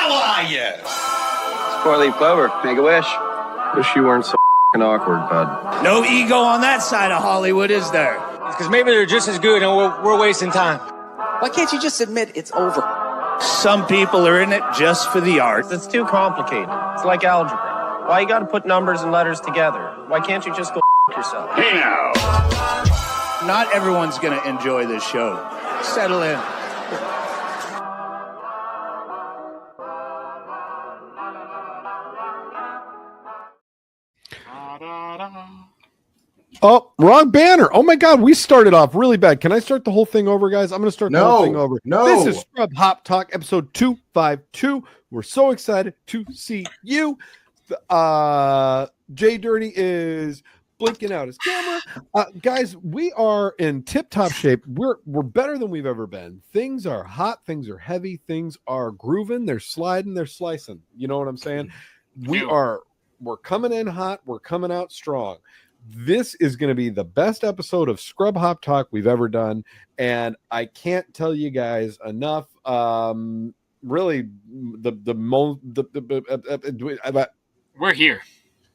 How are you? It's four-leaf clover. Make a wish. Wish you weren't so awkward, bud. No ego on that side of Hollywood, is there? Because maybe they're just as good and we're wasting time. Why can't you just admit it's over? Some people are in it just for the art. It's too complicated. It's like algebra. Why you gotta put numbers and letters together? Why can't you just go yourself? Hey now. Not everyone's going to enjoy this show. Settle in. Oh, wrong banner. Oh my God, we started off really bad. Can I start the whole thing over, guys? I'm going to start the whole thing over. No. This is Scrub Hop Talk, episode 252. We're so excited to see you. JDirty is blinking out his camera. Guys, we are in tip-top shape. We're better than we've ever been. Things are hot. Things are heavy. Things are grooving. They're sliding. They're slicing. You know what I'm saying? We're coming in hot. We're coming out strong. This is going to be the best episode of Scrub Hop Talk we've ever done, and I can't tell you guys enough. Really, we're here.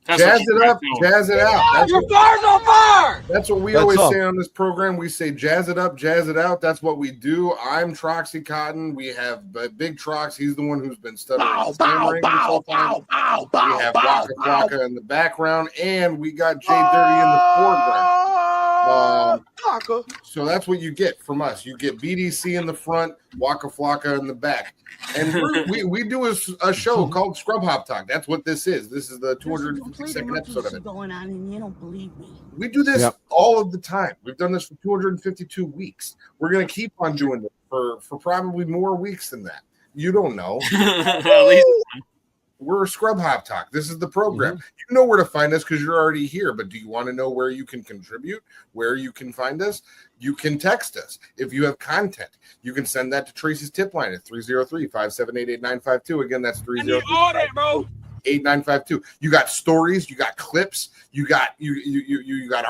Jazz it up, jazz it out. Your bar's on fire! That's what we always say on this program. We say jazz it up, jazz it out. That's what we do. I'm Troxy Cotton. We have Big Trox. He's the one who's been stuttering. We have Waka Waka in the background, and we got JDirty in the foreground. So that's what you get from us. You get BDC in the front, Waka Flocka in the back. And we do a show called Scrub Hop Talk. That's what this is. This is the 252nd episode of it. Going on and you don't believe me. We do this all of the time. We've done this for 252 weeks. We're going to keep on doing it for probably more weeks than that. You don't know. At least. We're Scrub Hop Talk. This is the program. You know where to find us because you're already here. But do you want to know where you can contribute, where you can find us? You can text us. If you have content, you can send that to Tracy's tip line at 303-578-8952. Again, that's 303-8952. You got stories, you got clips, you got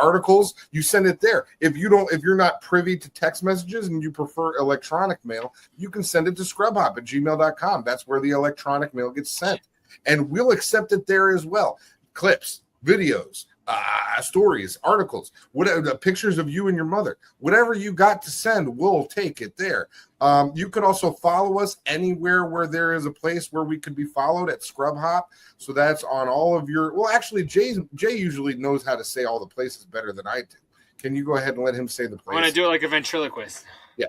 articles. You send it there. If you're not privy to text messages and you prefer electronic mail, you can send it to scrubhop@gmail.com. That's where the electronic mail gets sent. And we'll accept it there as well. Clips, videos, stories, articles, whatever, pictures of you and your mother, whatever you got to send, we'll take it there. You could also follow us anywhere where there is a place where we could be followed at Scrub Hop. So that's on all of your. Well, actually, Jay usually knows how to say all the places better than I do. Can you go ahead and let him say the place? I want to do it like a ventriloquist. Yeah.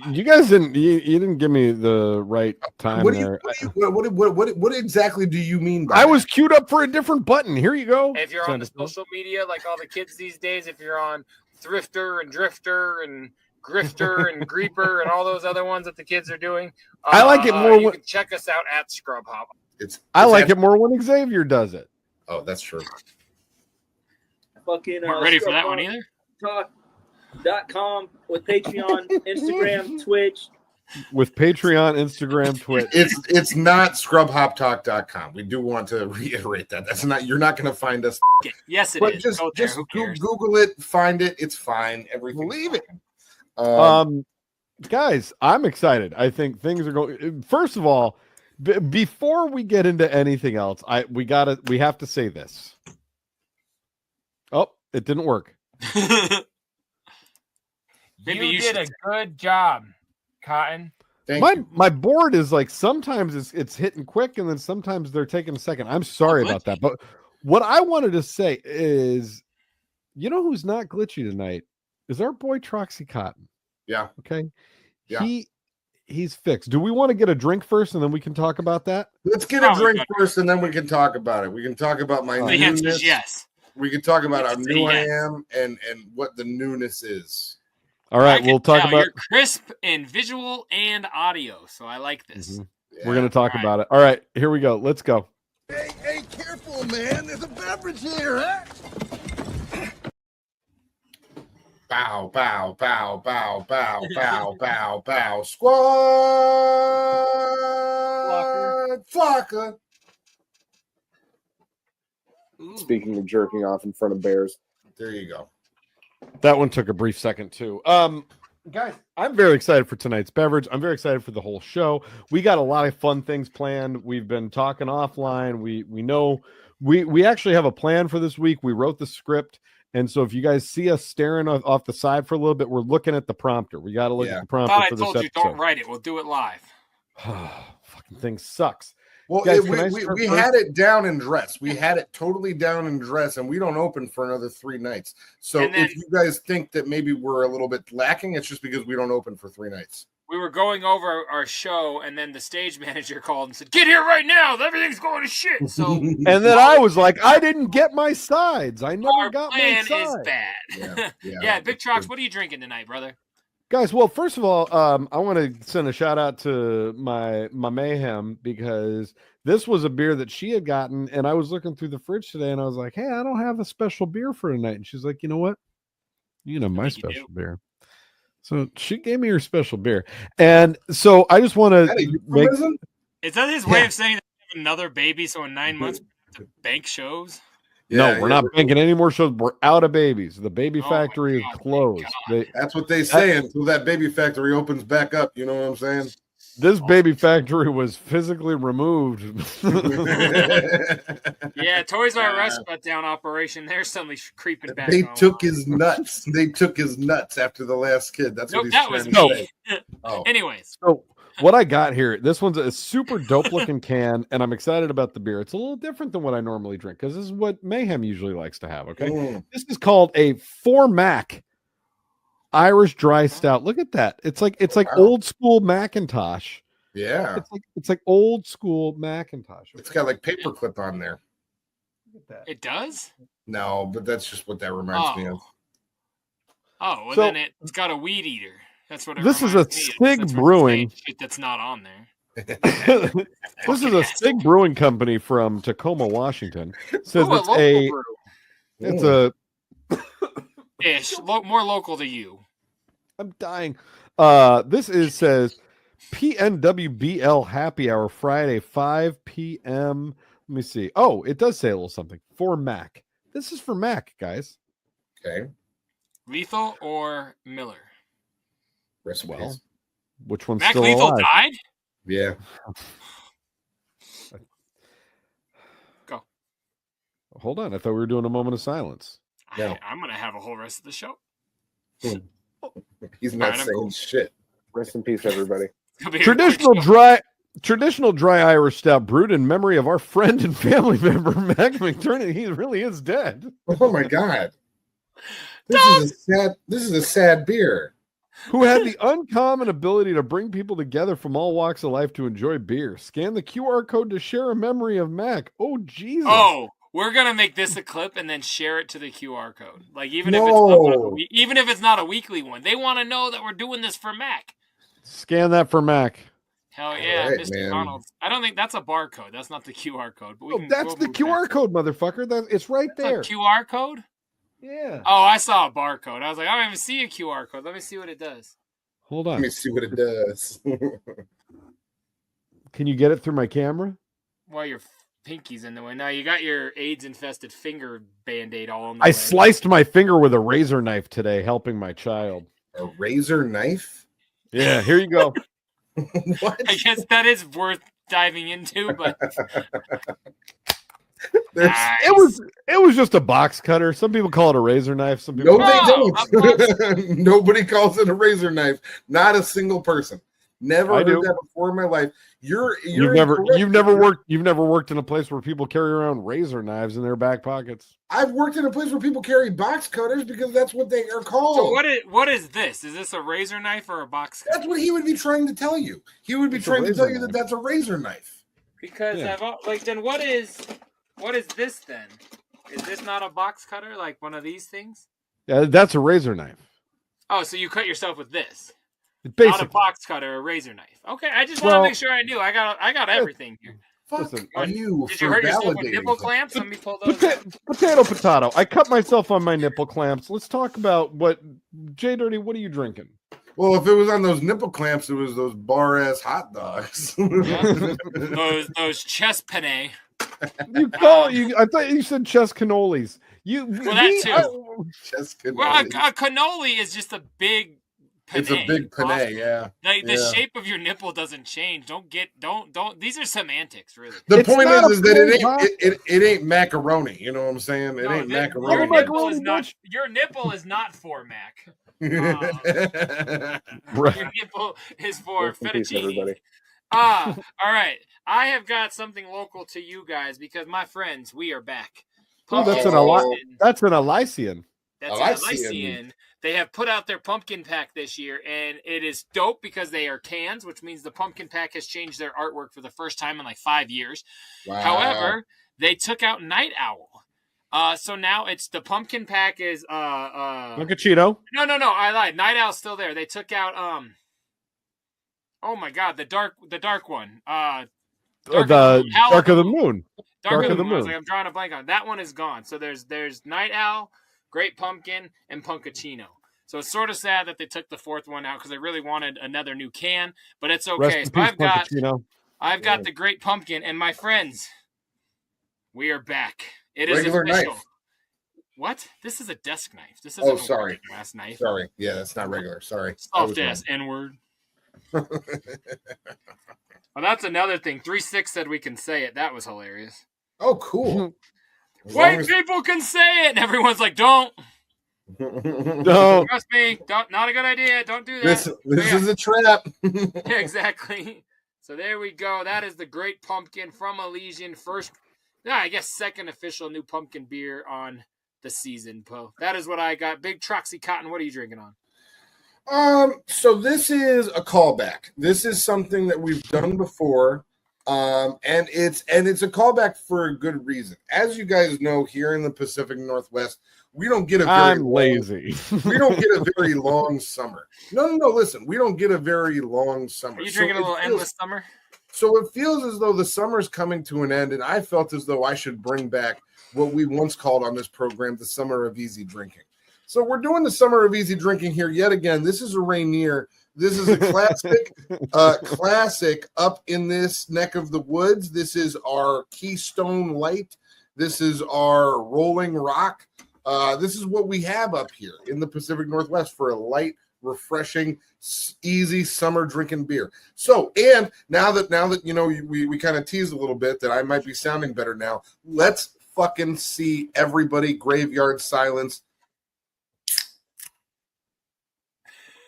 You guys didn't. You didn't give me the right time there. What exactly do you mean by I was queued up for a different button. Here you go. If you're on the social media, like all the kids these days, if you're on Thrifter and Drifter and Grifter and Greeper and all those other ones that the kids are doing, I like it more. You can check us out at Scrub Hop. I like it more when Xavier does it. Oh, that's true. Fucking weren't ready for that one either. Talk.com with Patreon, Instagram, Twitch. With Patreon, Instagram, Twitch. It's not scrubhoptalk.com. We do want to reiterate that. That's not, you're not going to find us. Yes, it but is. Just Google it, find it. It's fine. Everything. Believe it. Guys, I'm excited. I think things are going. First of all, before we get into anything else, we have to say this. Oh, it didn't work. Maybe you did a good job, Cotton. My board is like sometimes it's hitting quick and then sometimes they're taking a second. I'm sorry about that. But what I wanted to say is, you know who's not glitchy tonight is our boy Troxy Cotton. Yeah. Okay. Yeah. He's fixed. Do we want to get a drink first and then we can talk about that? Let's get a drink first and then we can talk about it. We can talk about my newness. Yes. We can talk about how new I am and what the newness is. All right, we'll talk about. You're crisp in visual and audio, so I like this. Mm-hmm. Yeah. We're going to talk about it. All right, here we go. Let's go. Hey, careful, man. There's a beverage here, huh? Bow, bow, bow, bow, bow, bow, bow, bow. Squad. Flocker. Speaking of jerking off in front of bears. There you go. That one took a brief second too. Guys, I'm very excited for tonight's beverage. I'm very excited for the whole show. We got a lot of fun things planned. We've been talking offline. We know we actually have a plan for this week. We wrote the script. And so if you guys see us staring off the side for a little bit, we're looking at the prompter. We got to look at the prompter I for told this you episode. don't write it. We'll do it live. Fucking thing sucks. Well, Guys, we had it down and dressed. We had it totally down and dressed, and we don't open for another 3 nights. So if you guys think that maybe we're a little bit lacking, it's just because we don't open for 3 nights. We were going over our show, and then the stage manager called and said, "Get here right now! Everything's going to shit." So, and then I was like, "I didn't get my sides. I never got my sides." Our plan is bad. Yeah, Big Trox, what are you drinking tonight, brother? Guys, well, first of all, I want to send a shout out to my Mayhem, because this was a beer that she had gotten, and I was looking through the fridge today, and I was like, "Hey, I don't have a special beer for tonight." And she's like, "You know what? You know my special beer." So she gave me her special beer, and so I just want to make. Is that his way of saying that you have another baby? So in 9 months, we have to bank shows. No, we're not banking any more shows. We're out of babies. The baby factory is closed. That's what they say until that baby factory opens back up. You know what I'm saying? This baby factory was physically removed. Yeah, Toys R Us shut down operation. They're suddenly creeping back. They took his nuts. They took his nuts after the last kid. That's what he's trying to say. Oh. Anyways. So what I got here, this one's a super dope looking can, and I'm excited about the beer. It's a little different than what I normally drink, because this is what Mayhem usually likes to have. Okay. This is called a 4 Mac Irish dry stout. Look at that. It's like old school Macintosh. Yeah. It's like old school Macintosh. It's got like paperclip on there. Look at that. It does? No, but that's just what that reminds me of. Oh, well, So- then it's got a weed eater. That's what it This is a reminds me of. Sig That's what Brewing. shit that's not on there. This is a Sig Brewing company from Tacoma, Washington. It says Ooh, a it's local brew. it's a Ish. More local to you. I'm dying. This says PNWBL Happy Hour Friday 5 p.m. Let me see. Oh, it does say a little something for Mac. This is for Mac, guys. Okay. Lethal or Miller? Recipes. Which one's Mac still Lethal alive? died? Yeah. Go. Hold on. I thought we were doing a moment of silence. No. I'm going to have a whole rest of the show. He's not Alright, I'm saying cool. shit. Rest in peace, everybody. It'll be a quick Traditional dry Irish stout brewed in memory of our friend and family member Mac McTurnan. He really is dead. Oh my god. This is a sad beer. Who had the uncommon ability to bring people together from all walks of life to enjoy beer. Scan the QR code to share a memory of Mac. Oh, Jesus. Oh, we're gonna make this a clip and then share it to the QR code. Like even if it's not a weekly one, they want to know that we're doing this for Mac. Scan that for Mac. Hell yeah, right, Mr. man. Donald. I don't think that's a barcode. That's not the QR code. But we That's the QR code, motherfucker. It's right there. A QR code? Yeah. Oh, I saw a barcode. I was like, I don't even see a QR code. Let me see what it does. Hold Let on. me see what it does. Can you get it through my camera? Well, your pinky's in the way. Now you got your AIDS-infested finger Band-Aid all in the way. I sliced my finger with a razor knife today, helping my child. A razor knife? Yeah, here you go. What? I guess that is worth diving into, but It was just a box cutter. Some people call it a razor knife. Some people No, they don't. Nobody calls it a razor knife. Not a single person. Never I heard do. that before in my life. You've never worked in a place where people carry around razor knives in their back pockets. I've worked in a place where people carry box cutters because that's what they are called. So what is this? Is this a razor knife or a box cutter? That's what he would be trying to tell you. He would be trying to tell you that that's a razor knife. Because then what is this then? Is this not a box cutter like one of these things? Yeah, that's a razor knife. Oh, so you cut yourself with this? Basically. Not a box cutter, a razor knife. Okay, I just want to make sure I knew. I got everything here. Fuck you. Did you hurt yourself with nipple clamps? Let me pull those out. Potato. I cut myself on my nipple clamps. Let's talk about what JDirty. What are you drinking? Well, if it was on those nipple clamps, it was those bar ass hot dogs. Yeah. those chest penne. I thought you said chest cannolis. Chest cannoli. Well, a cannoli is just a big It's a big penne, yeah. Like the Yeah. shape of your nipple doesn't change. Don't. These are semantics, really. The It's point not is a that it ain't macaroni. You know what I'm saying? It ain't macaroni. Your nipple is not. Your nipple is not for Mac. Your nipple is for fettuccine. All right. I have got something local to you guys because my friends, we are back. Oh, that's an Elysian. That's an Elysian. They have put out their pumpkin pack this year, and it is dope because they are cans, which means the pumpkin pack has changed their artwork for the first time in like 5 years. Wow. However, they took out Night Owl. So now it's the pumpkin pack is Mochaccino. No, I lied. Night Owl's still there. They took out oh my god, the dark one. Dark of the Moon. Dark of the Moon. I was like, I'm drawing a blank on it. That one is gone. So there's Night Owl, Great Pumpkin, and Punkaccino. So it's sort of sad that they took the fourth one out because they really wanted another new can, but it's okay. So I've got the Great Pumpkin, and my friends, we are back. It is regular official. knife. What? This is a desk knife. This isn't sorry. a glass knife. Sorry. Yeah, that's not regular. Sorry. Soft ass N-word. Well, that's another thing. 3-6 said we can say it. That was hilarious. Oh, cool. White people can say it, and everyone's like, don't. Don't. Trust me. Not a good idea. Don't do that. This is a trap. Yeah, exactly. So there we go. That is the Great Pumpkin from Elysian. I guess second official new pumpkin beer on the season, Poe. That is what I got. Big Troxy Cotton. What are you drinking on? So this is a callback. This is something that we've done before. And it's a callback for a good reason. As you guys know, here in the Pacific Northwest, we don't get lazy. We don't get a very long summer. No. Listen, we don't get a very long summer. Are you drinking a little endless summer? So it feels as though the summer's coming to an end, and I felt as though I should bring back what we once called on this program the Summer of Easy Drinking. So we're doing the Summer of Easy Drinking here yet again. This is a Rainier. This is a classic up in this neck of the woods. This is our Keystone Light. This is our Rolling Rock. This is what we have up here in the Pacific Northwest for a light, refreshing, easy summer drinking beer. So, and now that you know, we kind of teased a little bit that I might be sounding better now. Let's fucking see everybody graveyard silence.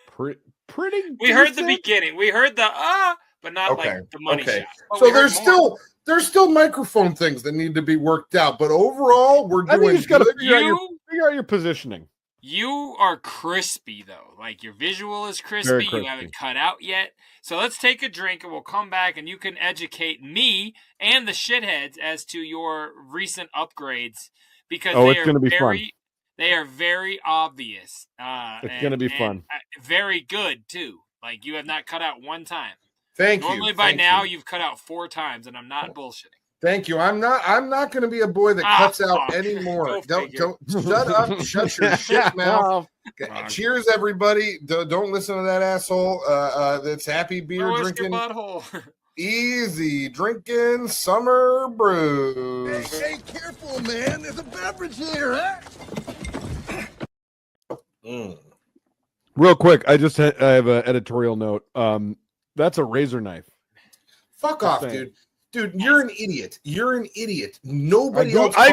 Pretty. We heard the beginning. We heard the but not like the money shot. But so there's still microphone things that need to be worked out, but overall we're doing. You just got to figure out your positioning. You are crispy though. Like your visual is crispy. You haven't cut out yet. So let's take a drink and we'll come back and you can educate me and the shitheads as to your recent upgrades because it's going to be fun. They are very obvious. It's going to be fun. Very good, too. Like, you have not cut out one time. Thank you. Normally, by now, you've cut out 4 times, and I'm not bullshitting. Thank you. I'm not going to be a boy that cuts out anymore. Don't shut up. Shut your shit mouth. Cheers, everybody. Don't listen to that asshole that's happy beer drinking. Your butthole. Easy drinking summer brews. Hey, careful, man. There's a beverage here, huh? Real quick, I have an editorial note. That's a razor knife. Fuck off, dude. Dude, you're an idiot. You're an idiot. Nobody else. I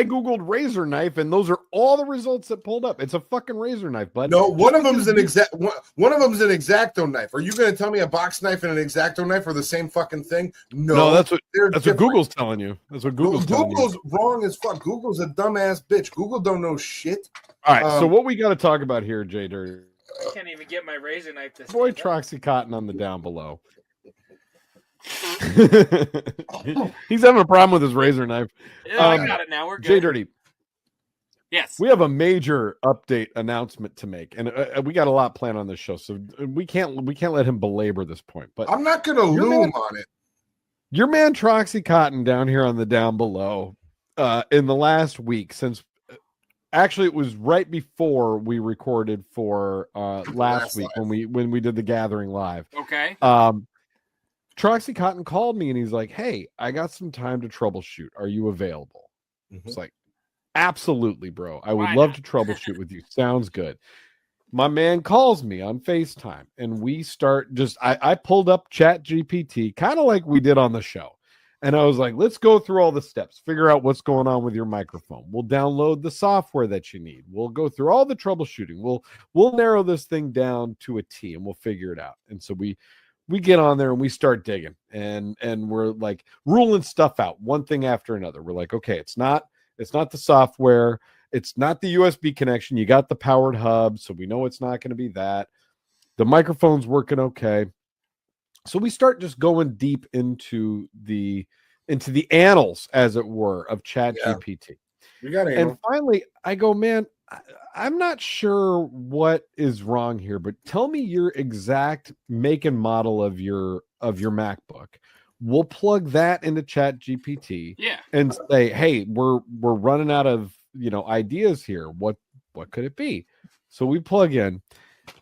googled razor knife, and those are all the results that pulled up. It's a fucking razor knife, bud. No, one of them's an X-Acto knife. Are you going to tell me a box knife and an X-Acto knife are the same fucking thing? No, that's what Google's telling you. That's what Google's wrong as fuck. Google's a dumbass bitch. Google don't know shit. All right, so what we got to talk about here, JDirty? I can't even get my razor knife to boy Troxy Cotton on the down below. He's having a problem with his razor knife. Yeah, I got it now. We're good. JDirty. Yes. We have a major update announcement to make, and we got a lot planned on this show, so we can't let him belabor this point. But I'm not going to loom on it. Your man Troxy Cotton down here on the down below, in the last week, since actually it was right before we recorded for last week when we did the gathering live. Okay. Troxy Cotton called me and he's like, "Hey, I got some time to troubleshoot. Are you available?" It's like, absolutely, bro. I would love to troubleshoot with you. Sounds good. my man calls me on FaceTime and we start I pulled up Chat GPT, kind of like we did on the show. And I was like, let's go through all the steps, figure out what's going on with your microphone. We'll download the software that you need. We'll go through all the troubleshooting. We'll narrow this thing down to a T and we'll figure it out. And so we get on there and we start digging and we're like ruling stuff out one thing after another. We're like, okay, it's not the software. It's not the USB connection. You got the powered hub. So we know it's not going to be that. The microphone's working okay. So we start just going deep into the annals, as it were, of Chat GPT. And finally, I go, man, I'm not sure what is wrong here, but tell me your exact make and model of your MacBook. We'll plug that into Chat GPT and say, hey, we're running out of ideas here. What could it be? So we plug in.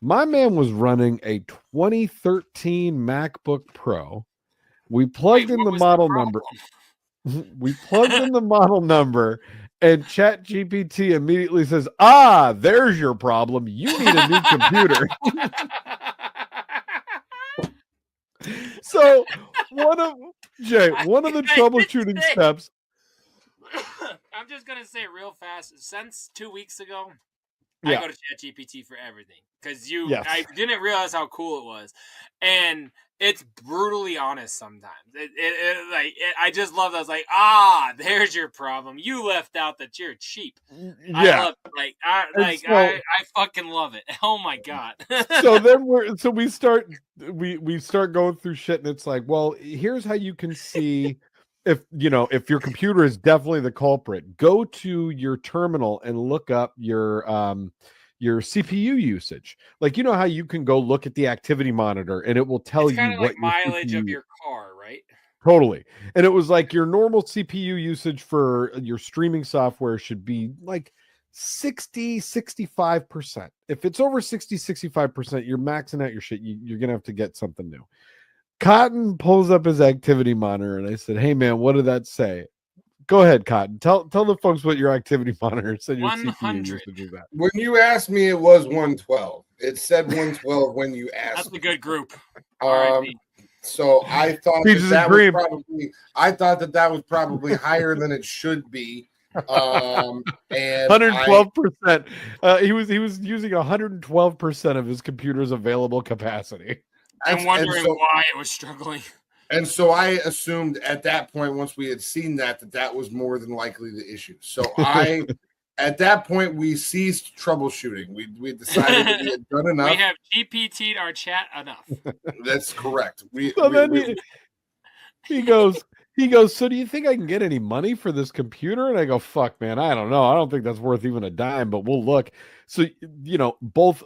My man was running a 2013 MacBook Pro. We plugged in the model number. We plugged in the model number, and Chat GPT immediately says, there's your problem. You need a new computer. So one of the troubleshooting steps. I'm just going to say real fast, since 2 weeks ago, Yeah. I go to ChatGPT for everything because I didn't realize how cool it was, and it's brutally honest sometimes. I just love that. I was like, there's your problem. You left out that you're cheap. Yeah, I fucking love it. Oh my god. So then we start going through shit, and it's like, well, here's how you can see. If your computer is definitely the culprit, go to your terminal and look up your CPU usage. Like, how you can go look at the activity monitor and it will tell you what like mileage of your car, right? Totally. And it was like your normal CPU usage for your streaming software should be like 65%. If it's over 65%, you're maxing out your shit. You're going to have to get something new. Cotton pulls up his activity monitor, and I said, "Hey, man, what did that say?" Go ahead, Cotton. Tell the folks what your activity monitor said. Your 100. CPU used to do that. When you asked me, it was 112. It said 112 when you asked. That's a good group. So I thought that was probably higher than it should be. And 112%. He was using 112% of his computer's available capacity. I'm wondering why it was struggling. And so I assumed at that point, once we had seen that was more than likely the issue. So at that point, we ceased troubleshooting. We decided that we had done enough. We have GPT'd our chat enough. That's correct. He goes, so do you think I can get any money for this computer? And I go, fuck, man, I don't know. I don't think that's worth even a dime, but we'll look. So, both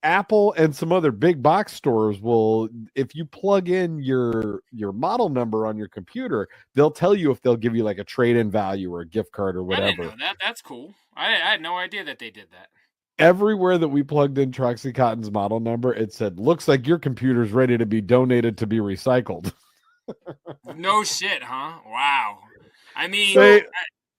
Apple and some other big box stores will, if you plug in your model number on your computer, they'll tell you if they'll give you like a trade-in value or a gift card or whatever. I didn't know that. That's cool. I had no idea that they did that. Everywhere that we plugged in Troxy Cotton's model number, it said, looks like your computer's ready to be donated to be recycled. No shit, huh? Wow. I mean,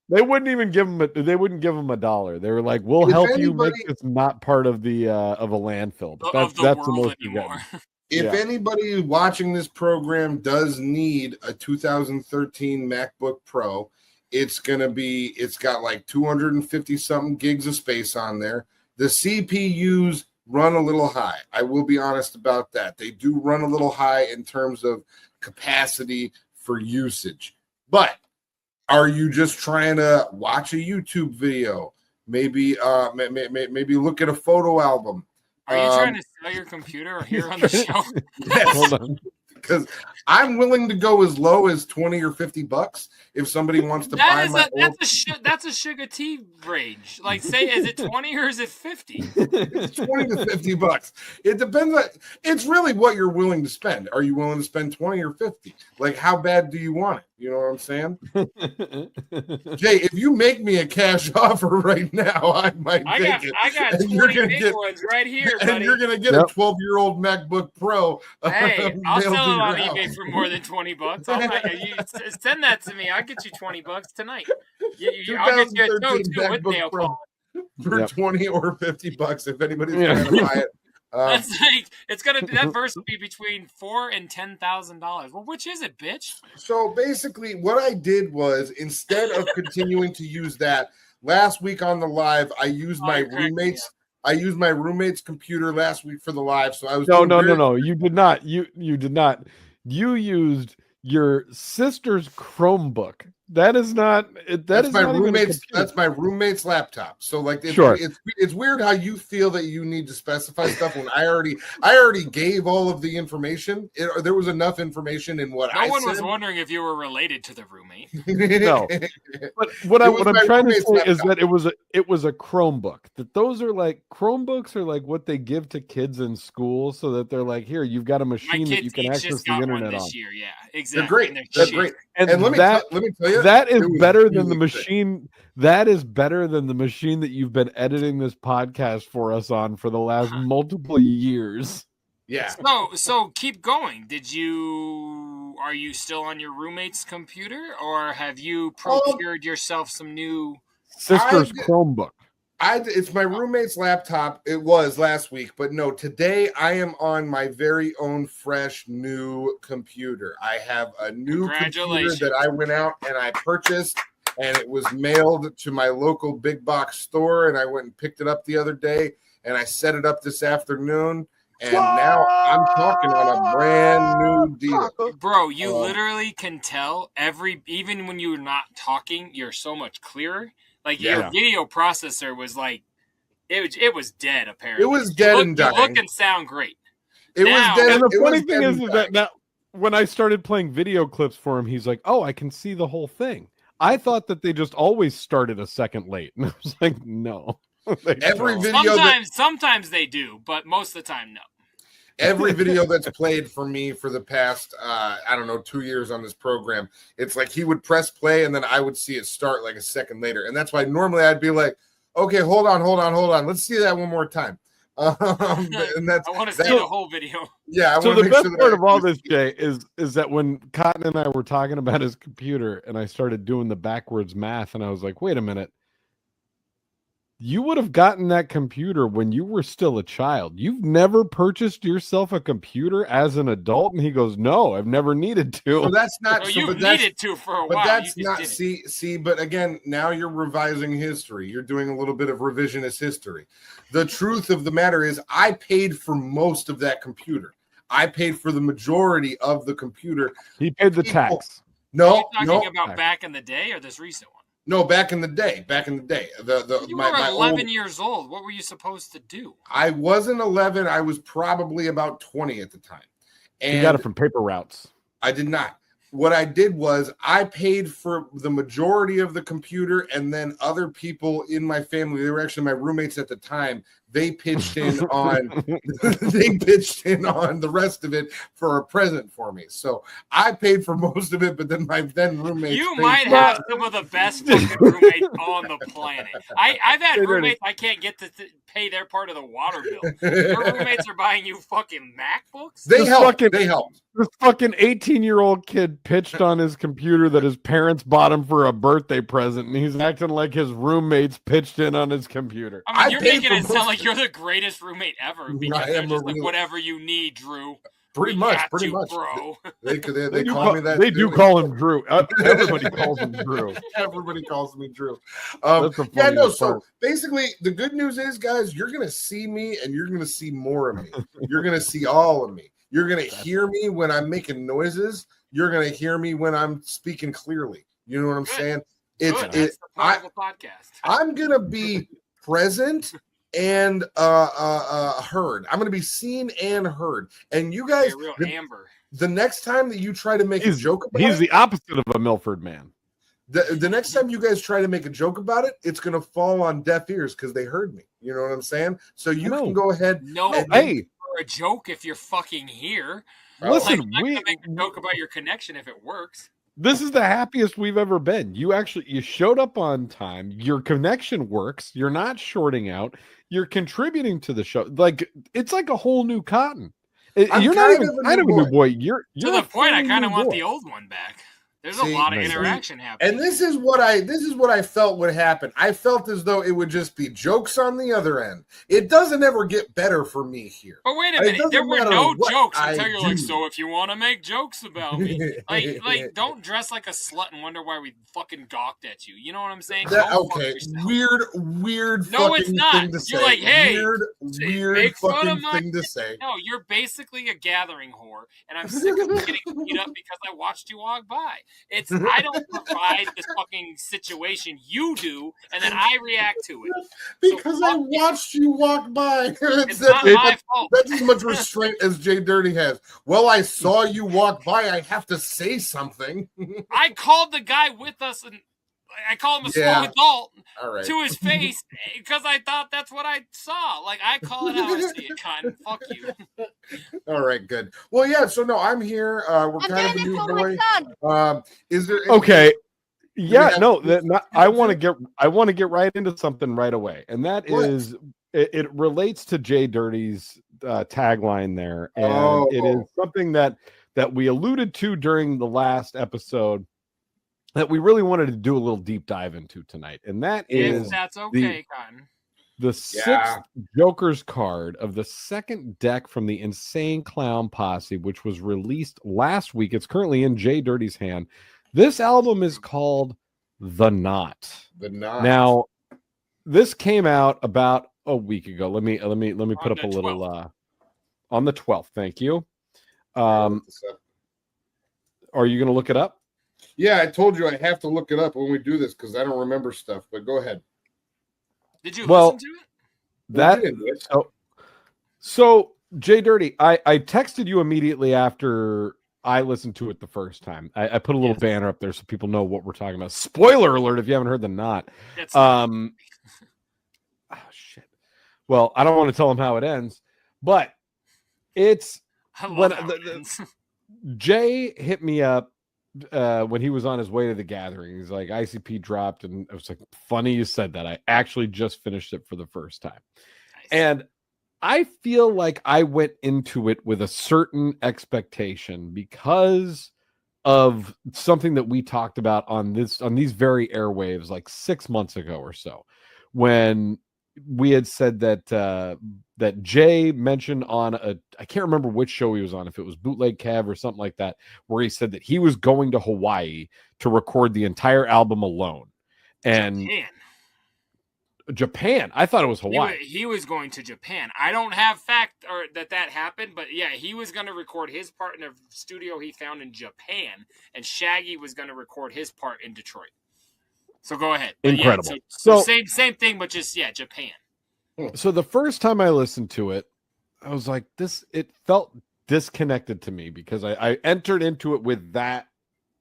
they wouldn't even give him $1. They were like, "We'll help you make this not part of the of a landfill." But that's the most anymore. If anybody watching this program does need a 2013 MacBook Pro, it's got like 250 something gigs of space on there. The CPUs run a little high. I will be honest about that. They do run a little high in terms of capacity for usage. But are you just trying to watch a YouTube video? Maybe look at a photo album. Are you trying to sell your computer here on the show? Yes. Hold on. Because I'm willing to go as low as $20 or $50 if somebody wants to buy my. That's a Sugar T range. Like, say, is it 20 or is it 50? It's $20 to $50. It depends. It's really what you're willing to spend. Are you willing to spend 20 or 50? Like, how bad do you want it? You know what I'm saying? Jay, if you make me a cash offer right now, I might take it. I got 20 big ones right here, buddy. And you're going to get a 12-year-old MacBook Pro. Hey, I'll sell it on eBay for more than $20. You send that to me. I'll get you $20 tonight. I'll get you a tote too with nail polish. for Yep. 20 or 50 bucks if anybody's trying to buy it. That's like that verse will be between $4,000 and $10,000. Well, which is it, bitch? So basically, what I did was instead of continuing to use that last week on the live, I used my roommate's. I used my roommate's computer last week for the live. So I was no. You did not. You did not. You used your sister's Chromebook. That is not. That's my roommate's. That's my roommate's laptop. So like, it's weird how you feel that you need to specify stuff when I already gave all of the information. There was enough information in what No one was wondering if you were related to the roommate. No, but what I'm trying to say is that it was a Chromebook. That those are like Chromebooks are like what they give to kids in school, so that they're like, here, you've got a machine that you can access the internet on. Year. Yeah, exactly. They're great. They're great. And let me tell you. That is better than the machine. That is better than the machine that you've been editing this podcast for us on for the last multiple years. Yeah. So keep going. Are you still on your roommate's computer, or have you procured yourself some new sister's Chromebook? It's my roommate's laptop. It was last week, but no, today I am on my very own fresh new computer. I have a new computer that I went out and I purchased, and it was mailed to my local big box store, and I went and picked it up the other day, and I set it up this afternoon, and now I'm talking on a brand new deal. Bro, you literally can tell even when you're not talking, you're so much clearer. Like your video processor was like, it was dead. Apparently, it was dead and dying. You look and sound great. It was dead. And the funny thing is that now, when I started playing video clips for him, he's like, "Oh, I can see the whole thing." I thought that they just always started a second late, and I was like, "No." Every video. Sometimes they do, but most of the time, no. Every video that's played for me for the past, 2 years on this program, it's like he would press play and then I would see it start like a second later. And that's why normally I'd be like, okay, hold on. Let's see that one more time. And I want to see the whole video. Yeah. So the best part of all this, Jay, is that when Cotton and I were talking about his computer and I started doing the backwards math and I was like, wait a minute. You would have gotten that computer when you were still a child. You've never purchased yourself a computer as an adult? And he goes, no, I've never needed to. So that's not. So you've needed to for a while. But that's not. See. But again, now you're revising history. You're doing a little bit of revisionist history. The truth of the matter is, I paid for most of that computer. I paid for the majority of the computer. He paid the tax. No, Are you talking about back in the day or this recent one? No, back in the day. You were 11 years old. What were you supposed to do? I wasn't 11. I was probably about 20 at the time. And you got it from Paper Routes. I did not. What I did was I paid for the majority of the computer, and then other people in my family, they were actually my roommates at the time, they pitched in on the rest of it for a present for me. So I paid for most of it, but then my then roommates. You might have some of the best fucking roommates on the planet. I've had roommates I can't get to pay their part of the water bill. Your roommates are buying you fucking MacBooks? They helped. This fucking 18-year-old kid pitched on his computer that his parents bought him for a birthday present, and he's acting like his roommates pitched in on his computer. I mean, you're making it sound like you're the greatest roommate ever because they're just like, whatever you need, Drew. Pretty much, bro. They call me that. They do call him Drew. Everybody calls him Drew. Everybody calls me Drew. So basically, the good news is, guys, you're gonna see me, and you're gonna see more of me. You're gonna see all of me. You're gonna hear me when I'm making noises. You're gonna hear me when I'm speaking clearly. You know what I'm saying? That's the point of the podcast. I'm gonna be present and heard. I'm gonna be seen and heard. And you guys, the next time that you try to make a joke about he's the opposite of a Milford man. The next time you guys try to make a joke about it, it's gonna fall on deaf ears because they heard me. You know what I'm saying? So you can go ahead. A joke if you're fucking here. Listen, I'm gonna make a joke about your connection if it works. This is the happiest we've ever been. You showed up on time. Your connection works. You're not shorting out. You're contributing to the show. Like it's like a whole new Cotton. You're not even kind of a new boy. You're to the point. I kind of want the old one back. There's a lot of interaction happening. And this is what I felt would happen. I felt as though it would just be jokes on the other end. It doesn't ever get better for me here. But wait a minute, there were no jokes until you're like, do. so if you want to make jokes about me, like don't dress like a slut and wonder why we fucking gawked at you. You know what I'm saying? Okay, weird. No, it's not. Thing to You're say. like, hey, weird make fun fucking of my thing to say. No, you're basically a gathering whore, and I'm sick of getting beat up because I watched you walk by. I don't provide this fucking situation. You do, and then I react to it. Because I watched you walk by. It's not my fault. That's as much restraint as JDirty has. Well, I saw you walk by. I have to say something. I called the guy with us, and I call him a slow adult to his face because I thought that's what I saw. Like, I call it how I see it, Cotton. Fuck you. All right, good. Well, yeah, so no, I'm here. We're kind of a new boy. Is there okay? Yeah, no, I want to get right into something right away, and that is it relates to JDirty's tagline there, and it is something that we alluded to during the last episode that we really wanted to do a little deep dive into tonight, and that is that's okay, Cotton. The sixth Joker's card of the second deck from the Insane Clown Posse, which was released last week. It's currently in JDirty's hand. This album is called The Knot. The Knot. Now, this came out about a week ago. Let me put up a little on the 12th. Thank you. Are you going to look it up? Yeah, I told you I have to look it up when we do this because I don't remember stuff. But go ahead. Did you listen to it? So JDirty, I texted you immediately after I listened to it the first time. I put a little banner up there so people know what we're talking about. Spoiler alert if you haven't heard The Knot. Oh shit. Well, I don't want to tell them how it ends, but it's when Jay hit me up when he was on his way to the gathering. He's like, ICP dropped, and I was like, funny you said that. I actually just finished it for the first time. Nice. And I feel like I went into it with a certain expectation because of something that we talked about on these very airwaves like 6 months ago or so, when we had said that that Jay mentioned on I can't remember which show he was on, if it was Bootleg Cav or something like that, where he said that he was going to Hawaii to record the entire album alone. And Japan. I thought it was Hawaii. He was going to Japan. I don't have fact or that happened, but yeah, he was going to record his part in a studio he found in Japan, and Shaggy was going to record his part in Detroit. So go ahead. Incredible. Yeah, so same thing, but just Japan. So the first time I listened to it, I was like, it felt disconnected to me because I entered into it with that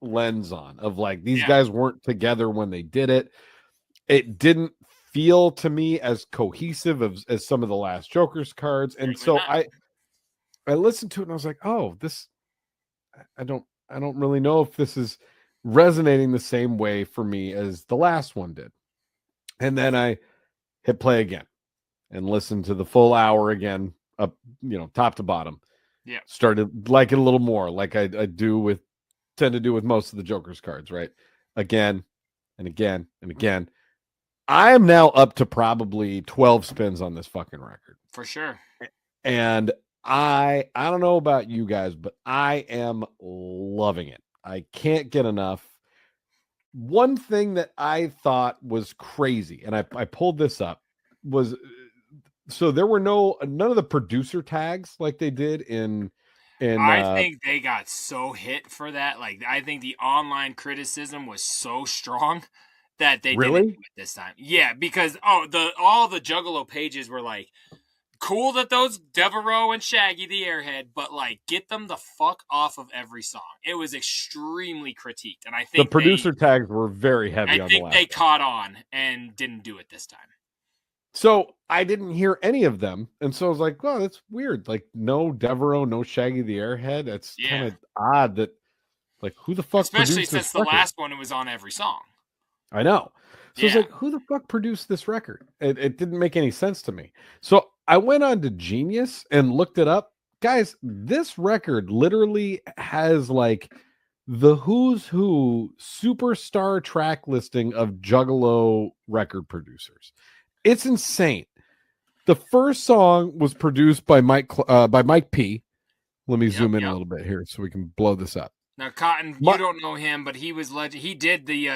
lens on of like, these guys weren't together when they did it. It didn't feel to me as cohesive as some of the last Joker's cards. And so I listened to it and I was like, oh, I don't really know if this is resonating the same way for me as the last one did. And then I hit play again and listened to the full hour again, up, top to bottom. Yeah. Started like it a little more, like I tend to do with most of the Joker's cards, right? Again and again and again. I am now up to probably 12 spins on this fucking record. For sure. And I don't know about you guys, but I am loving it. I can't get enough. One thing that I thought was crazy, and I pulled this up, was so there were none of the producer tags like they did in I think they got so hit for that. Like, I think the online criticism was so strong that they didn't do it this time. Yeah, because all the Juggalo pages were like, cool that those Devereaux and Shaggy the Airhead, but like, get them the fuck off of every song. It was extremely critiqued, and I think the producer tags were very heavy. I think they caught on and didn't do it this time. So I didn't hear any of them, and so I was like, "Well, that's weird. Like, no Devereaux, no Shaggy the Airhead. That's kind of odd. That like, who the fuck? Especially since the last one, it was on every song. I know. So it's like, who the fuck produced this record? It didn't make any sense to me. So I went on to Genius and looked it up. Guys, this record literally has like the who's who superstar track listing of Juggalo record producers. It's insane. The first song was produced by Mike P. Let me zoom in a little bit here so we can blow this up. Now, Cotton, you don't know him, but he was legend. He did the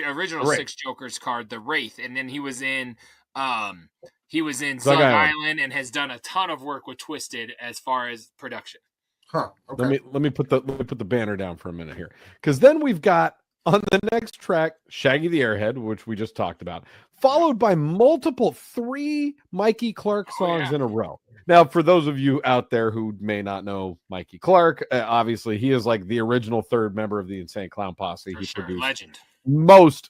original Six Jokers card, the Wraith, and then he was in Zug Island and has done a ton of work with Twisted as far as production. Huh. Okay. Let me put the banner down for a minute here, because then we've got on the next track Shaggy the Airhead, which we just talked about, followed by multiple 3 Mikey Clark songs in a row. Now, for those of you out there who may not know Mikey Clark, obviously he is like the original third member of the Insane Clown Posse. He produced legend. Most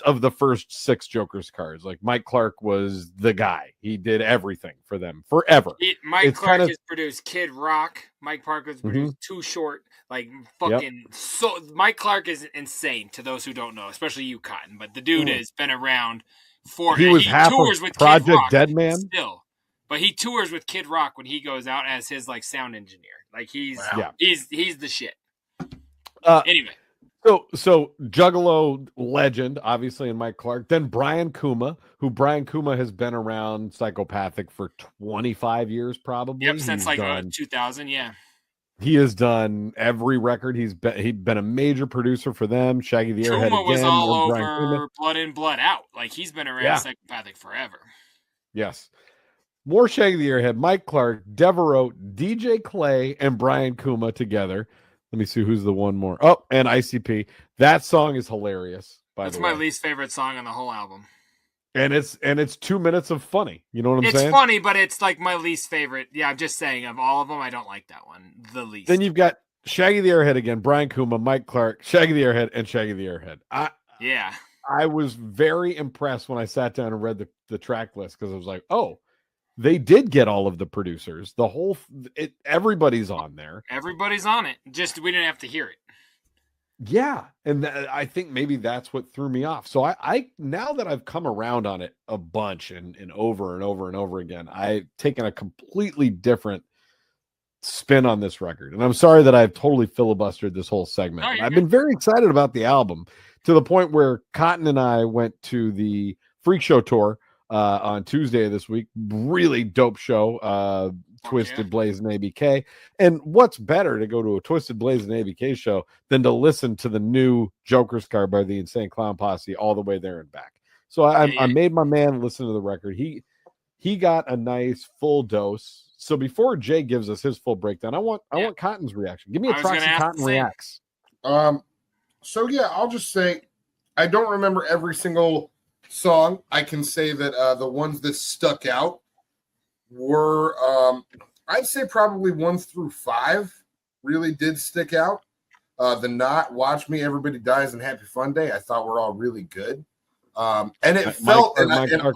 of the first 6 Jokers cards. Like Mike Clark was the guy. He did everything for them forever. Mike Clark has produced Kid Rock. Mike Clark has produced Too Short. Like fucking so. Mike Clark is insane to those who don't know, especially you, Cotton. But the dude has been around for. He was half tours of with Project Kid Rock Deadman still, but he tours with Kid Rock when he goes out as his like sound engineer. Like he's the shit. Anyway. So Juggalo legend, obviously, and Mike Clark. Then Brian Kuma, who has been around Psychopathic for 25 years, probably. Yep, since 2000, yeah. He has done every record. He'd been a major producer for them. Shaggy the Airhead Kuma was again, all over Kuma. Blood In, Blood Out. Like he's been around Psychopathic forever. Yes. More Shaggy the Airhead, Mike Clark, Devereaux, DJ Clay, and Brian Kuma together. Let me see who's the one more. Oh, and ICP. That song is hilarious. That's my least favorite song on the whole album. And it's 2 minutes of funny. You know what I'm saying? It's funny, but it's like my least favorite. Yeah, I'm just saying of all of them, I don't like that one the least. Then you've got Shaggy the Airhead again, Brian Kuma, Mike Clark, Shaggy the Airhead, and Shaggy the Airhead. I was very impressed when I sat down and read the track list, because I was like, oh, they did get all of the producers. Everybody's on there. Everybody's on it. Just we didn't have to hear it. Yeah, and I think maybe that's what threw me off. So I now that I've come around on it a bunch and over and over and over again, I've taken a completely different spin on this record. And I'm sorry that I've totally filibustered this whole segment. I've been very excited about the album, to the point where Cotton and I went to the Freak Show tour on Tuesday of this week. Really dope show. Twisted Blaze and ABK. And what's better to go to a Twisted Blaze and ABK show than to listen to the new Joker's card by the Insane Clown Posse all the way there and back. So I made my man listen to the record. He got a nice full dose. So before Jay gives us his full breakdown, I want Cotton's reaction. Give me a Troxy Cotton reacts. So yeah, I'll just say I don't remember every single song. I can say that the ones that stuck out were I'd say probably 1 through 5 really did stick out. The Knot, Watch Me, Everybody Dies, and Happy Fun Day, I thought were all really good. And it felt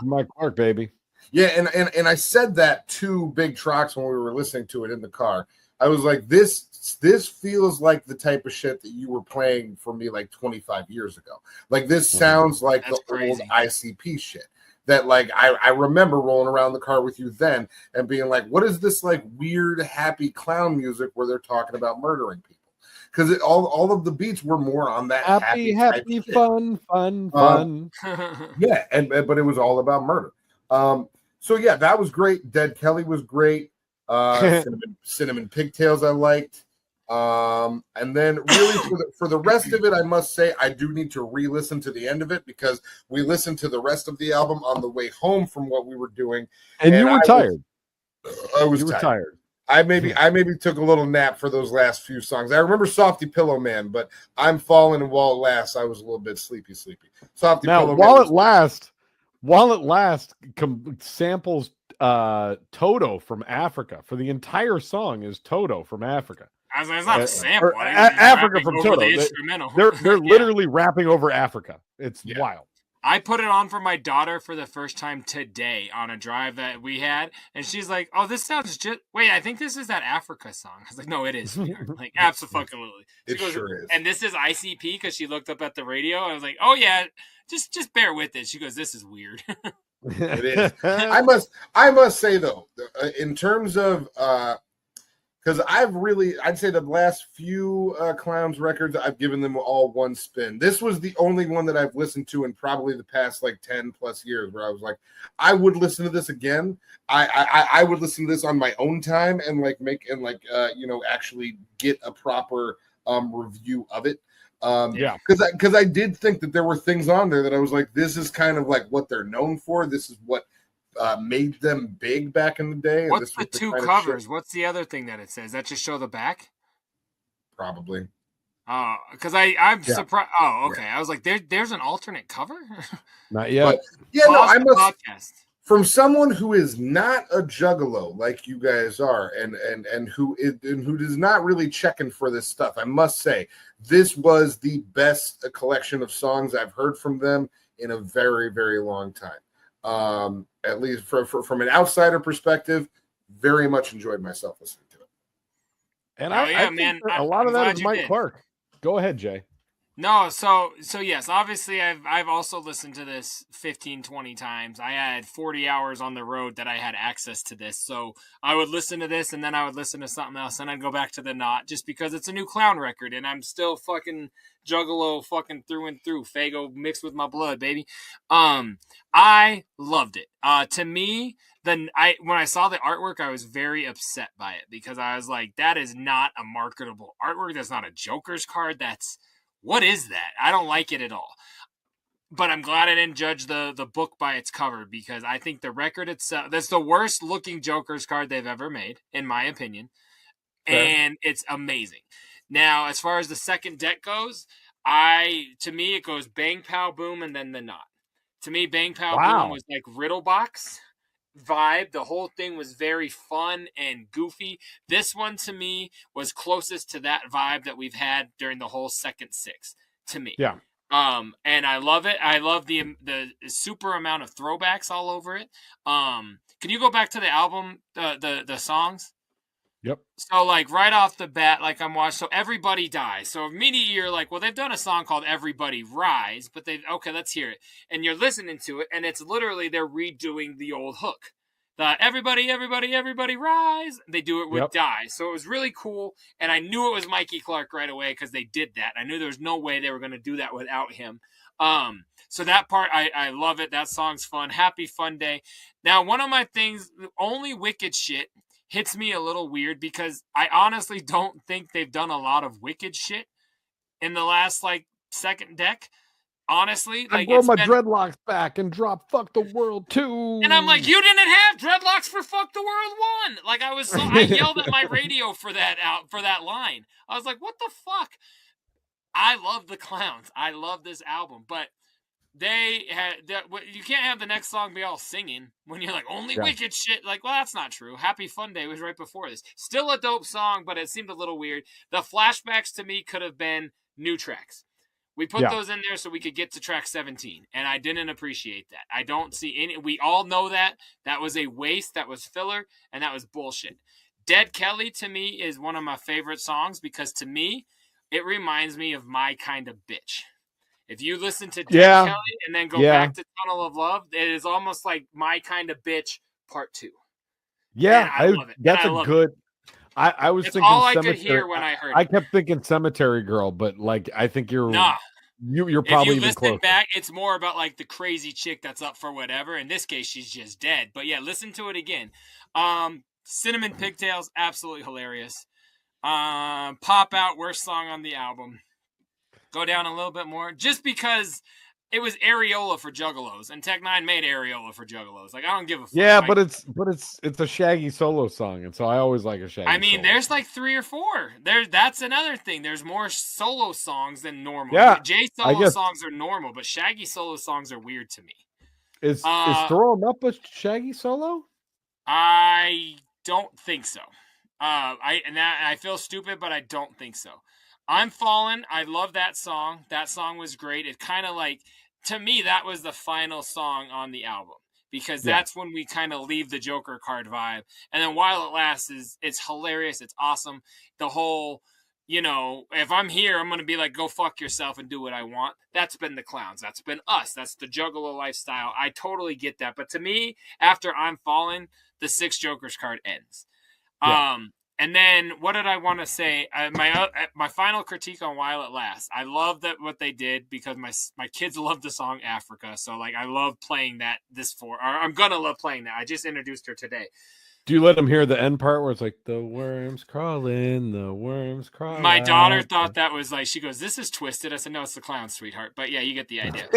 Mike Clark, baby. Yeah, and I said that to Big Trox when we were listening to it in the car. I was like, this feels like the type of shit that you were playing for me like 25 years ago. Like this sounds like the old ICP shit. That like I remember rolling around the car with you then and being like, what is this like weird happy clown music where they're talking about murdering people? Because all of the beats were more on that happy fun. Yeah, but it was all about murder. So yeah, that was great. Dead Kelly was great. Cinnamon Pigtails I liked. And then really for the rest of it, I must say I do need to re-listen to the end of it, because we listened to the rest of the album on the way home from what we were doing. And you were tired. I was tired. I maybe took a little nap for those last few songs. I remember Softy Pillow Man, but I'm Falling and While It Lasts, I was a little bit sleepy. Softy now, Pillow While Man It Lasts samples Toto from Africa. For the entire song is Toto from Africa. It's not a sample. Africa from Toto. They're literally rapping over Africa. It's wild. I put it on for my daughter for the first time today on a drive that we had, and she's like, "Oh, this sounds just wait. I think this is that Africa song." I was like, "No, it is." Like, absolutely. It sure is. And this is ICP because she looked up at the radio. I was like, "Oh yeah, just bear with it." She goes, "This is weird." It is. I must say though, in terms of because I'd say the last few Clowns records, I've given them all one spin. This was the only one that I've listened to in probably the past like 10 plus years where I was like, I would listen to this again. I would listen to this on my own time and actually get a proper review of it. Because I did think that there were things on there that I was like, this is kind of like what they're known for. This is what made them big back in the day. And What's this the two covers? What's the other thing that it says? That just show the back? Probably. Oh, because I'm surprised. Oh, okay. I was like, there's an alternate cover? Not yet. But, I must. Podcast. From someone who is not a juggalo like you guys are, and who is not really checking for this stuff, I must say this was the best collection of songs I've heard from them in a very, very long time. At least from an outsider perspective, very much enjoyed myself listening to it. And I think a lot of that is Mike Clark. Go ahead, Jay. No, so yes, obviously I've also listened to this 15, 20 times. I had 40 hours on the road that I had access to this. So I would listen to this and then I would listen to something else and I'd go back to the Knot just because it's a new Clown record and I'm still fucking juggalo fucking through and through. Fago mixed with my blood, baby. I loved it. To me, when I saw the artwork, I was very upset by it because I was like, that is not a marketable artwork. That's not a Joker's card. What is that? I don't like it at all. But I'm glad I didn't judge the book by its cover because I think the record itself, that's the worst looking Joker's card they've ever made, in my opinion. Okay. And it's amazing. Now, as far as the second deck goes, to me, it goes Bang Pow Boom and then the Knot. To me, Bang Pow Boom was like Riddle Box vibe. The whole thing was very fun and goofy. This one to me was closest to that vibe that we've had during the whole second six to me. Yeah. And I love it. I love the super amount of throwbacks all over it. Can you go back to the album, the songs? Yep. So like right off the bat, like I'm watching, so Everybody Dies. So immediately you're like, well, they've done a song called Everybody Rise, but okay, let's hear it. And you're listening to it, and it's literally they're redoing the old hook. The Everybody, Everybody, Everybody Rise. They do it with Die. So it was really cool, and I knew it was Mikey Clark right away because they did that. I knew there was no way they were going to do that without him. So that part, I love it. That song's fun. Happy Fun Day. Now, one of my things, only Wicked shit hits me a little weird because I honestly don't think they've done a lot of Wicked shit in the last second deck. Honestly, I grow my dreadlocks back and drop "Fuck the World" too. And I'm like, you didn't have dreadlocks for "Fuck the World" 1. Like I yelled at my radio for that line. I was like, what the fuck? I love the Clowns. I love this album, but you can't have the next song be all singing when you're like only Wicked shit. Like, well, that's not true. Happy Fun Day was right before this. Still a dope song, but it seemed a little weird. The flashbacks to me could have been new tracks. We put those in there so we could get to track 17, and I didn't appreciate that. I don't see any. We all know that was a waste. That was filler, and that was bullshit. Dead Kelly to me is one of my favorite songs because to me, it reminds me of My Kind of Bitch. If you listen to Dead Kelly and then go back to Tunnel of Love, it is almost like My Kind of Bitch Part 2. Yeah, I love it. That's a good. I was thinking all I Cemetery. could hear when I heard I it. kept thinking Cemetery Girl, but like I think you're you're probably even close. If you listen back, it's more about like the crazy chick that's up for whatever. In this case, she's just dead. But yeah, listen to it again. Cinnamon Pigtails, absolutely hilarious. Pop Out, worst song on the album. Go down a little bit more, just because it was Areola for Juggalos, and Tech Nine made Areola for Juggalos. Like I don't give a fuck. Yeah, but it's a Shaggy solo song, and so I always like a Shaggy. I mean, solo. There's like 3 or 4. That's another thing. There's more solo songs than normal. Yeah, Jay solo songs are normal, but Shaggy solo songs are weird to me. Is Throw 'Em Up a Shaggy solo? I don't think so. I feel stupid, but I don't think so. I'm Fallen. I love that song. That song was great. It kind of like, to me, that was the final song on the album because that's when we kind of leave the Joker card vibe. And then While It Lasts it's hilarious. It's awesome. The whole, if I'm here, I'm going to be like, go fuck yourself and do what I want. That's been the Clowns. That's been us. That's the Juggalo lifestyle. I totally get that. But to me, after I'm Fallen, the 6 Jokers card ends. Yeah. And then what did I want to say? My final critique on While It Lasts. I love that what they did because my kids love the song Africa. So like I love playing that I'm gonna love playing that. I just introduced her today. Do you let them hear the end part where it's like the worms crawling, the worms crawling? My daughter thought that was like, she goes, "This is twisted." I said, "No, it's the clown, sweetheart." But yeah, you get the idea.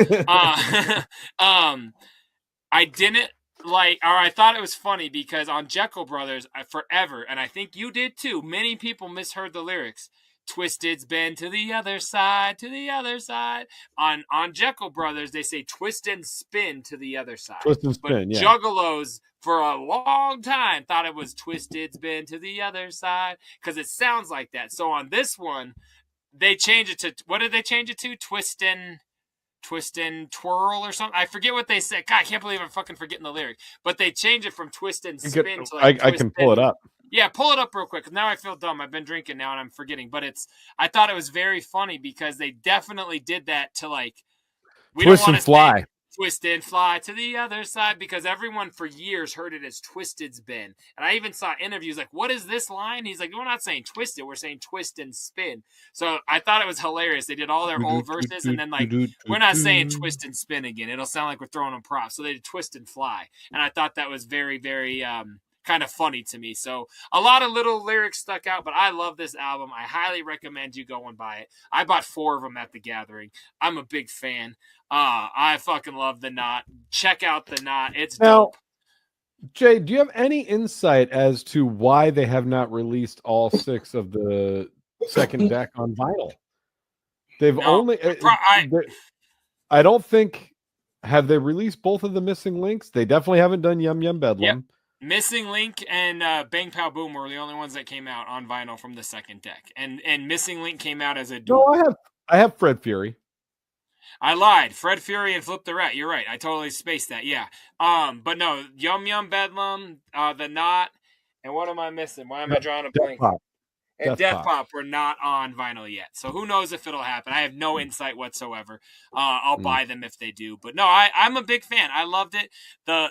I didn't I thought it was funny because on Jekyll Brothers forever, and I think you did too, many people misheard the lyrics. Twisted's been to the other side, to the other side. On Jekyll Brothers, they say twist and spin to the other side. Twist and spin, but yeah. Juggalos for a long time thought it was twisted's been to the other side because it sounds like that. So on this one, they changed it to, what did they change it to? Twist and twirl or something. I forget what they said. God, I can't believe I'm fucking forgetting the lyric. But they changed it from twist and spin to like I can pull it up. Yeah, pull it up real quick because now I feel dumb. I've been drinking now and I'm forgetting. But I thought it was very funny because they definitely did that to like twist and fly. Twist and fly to the other side because everyone for years heard it as twisted's been. And I even saw interviews like, what is this line? He's like, we're not saying twisted, we're saying twist and spin. So I thought it was hilarious. They did all their old verses and then like, we're not saying twist and spin again. It'll sound like we're throwing them props. So they did twist and fly. And I thought that was very, very kind of funny to me. So a lot of little lyrics stuck out, but I love this album. I highly recommend you go and buy it. I bought 4 of them at the gathering. I'm a big fan. I fucking love The Knot. Check out The Knot. It's dope. Jay, do you have any insight as to why they have not released all 6 of the second deck on vinyl? They've only... I don't think... Have they released both of the Missing Links? They definitely haven't done Yum Yum Bedlam. Yep. Missing Link and Bang Pow Boom were the only ones that came out on vinyl from the second deck. And Missing Link came out as a duel. No, I have Fred Fury. I lied. Fred Fury and Flip the Rat. You're right. I totally spaced that. Yeah. But no, Yum Yum Bedlam, The Knot, and what am I missing? Why am I drawing a blank? And Death Pop were not on vinyl yet. So who knows if it'll happen. I have no insight whatsoever. I'll buy them if they do. But no, I'm a big fan. I loved it.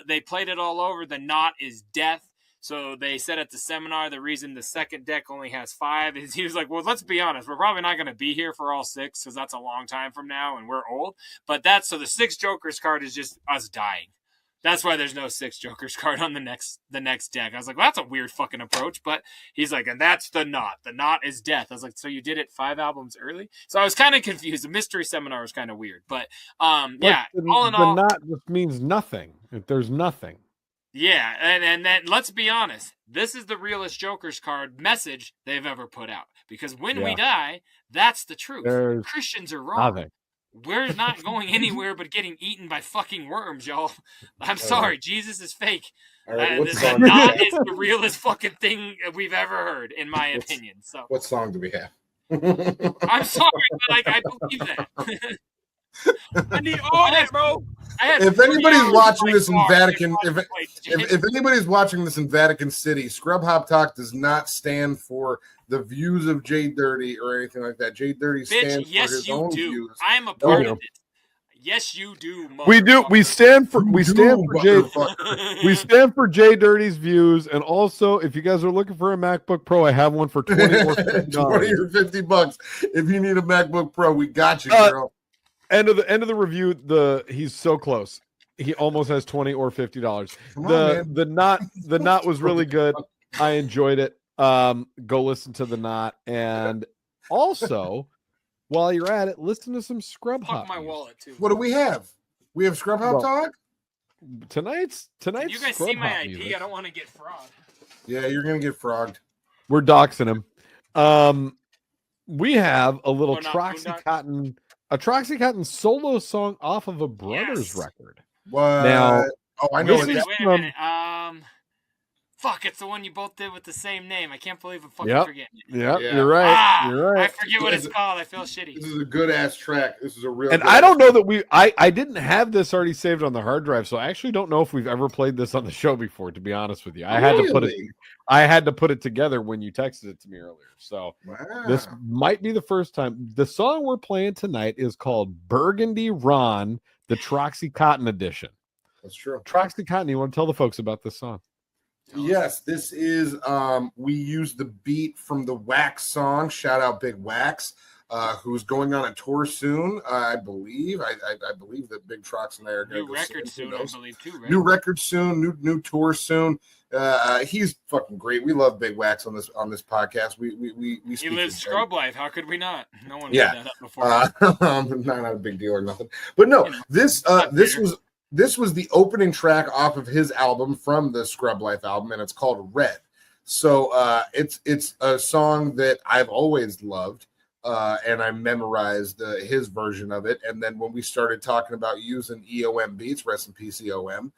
They played it all over. The Knot is death. So they said at the seminar the reason the second deck only has 5 is he was like, well, let's be honest. We're probably not going to be here for all 6 because that's a long time from now and we're old. But so the 6 Jokers card is just us dying. That's why there's no 6 Jokers card on the next deck. I was like, well, that's a weird fucking approach. But he's like, and that's The Knot. The Knot is death. I was like, so you did it 5 albums early? So I was kind of confused. The mystery seminar was kind of weird. But yeah, all in all. The Knot just means nothing. If there's nothing. Yeah, and then let's be honest. This is the realest Joker's card message they've ever put out. Because when we die, that's the truth. Christians are wrong. Nothing. We're not going anywhere but getting eaten by fucking worms, y'all. I'm sorry. Jesus is fake. Right, the Knot is the realest fucking thing we've ever heard, in my opinion. So, what song do we have? I'm sorry, but I believe that. I need all that, bro. If anybody's watching this in Vatican, if anybody's watching this in Vatican City, Scrub Hop Talk does not stand for the views of JDirty or anything like that. JDirty stands for his own views. I am a part of it. Yes, you do. We do. We stand for JDirty's views, and also, if you guys are looking for a MacBook Pro, I have one for $20 or $50. $20 or $50. If you need a MacBook Pro, we got you, girl. End of the review. He's so close. He almost has $20 or $50. The knot was really good. I enjoyed it. Go listen to The Knot, and also while you're at it, listen to some Scrub Hop. Fuck my wallet too. What do we have? We have Scrub Hop Talk tonight's. You guys Scrub see my Hop IP? music. I don't want to get frogged. Yeah, you're gonna get frogged. We're doxing him. We have a little Troxy Cotton. A Troxy Cotton solo song off of a Brothers record. What? Now, I know. Wait a minute. Fuck, it's the one you both did with the same name. I can't believe I'm fucking forgetting it. Yep, you're right. You're right. I forget what it's called. I feel shitty. This is a good ass track. This is a real. And I don't know that I didn't have this already saved on the hard drive, so I actually don't know if we've ever played this on the show before. To be honest with you, I had to put it together when you texted it to me earlier. So this might be the first time. The song we're playing tonight is called Burgundy Ron, the Troxy Cotton edition. That's true. Troxy Cotton. You want to tell the folks about this song? Yes, this is we use the beat from the Wax song. Shout out Big Wax, who's going on a tour soon. I believe. I believe that Big Trox and I are going to New record soon, I believe too, right? New record soon, new tour soon. He's fucking great. We love Big Wax on this podcast. We he lives scrub life. How could we not? No one yeah. made that up before. Not a big deal or nothing. But no, this was the opening track off of his album from the Scrub Life album, and it's called Red. So it's a song that I've always loved, and I memorized his version of it. And then when we started talking about using EOM beats, rest in peace EOM,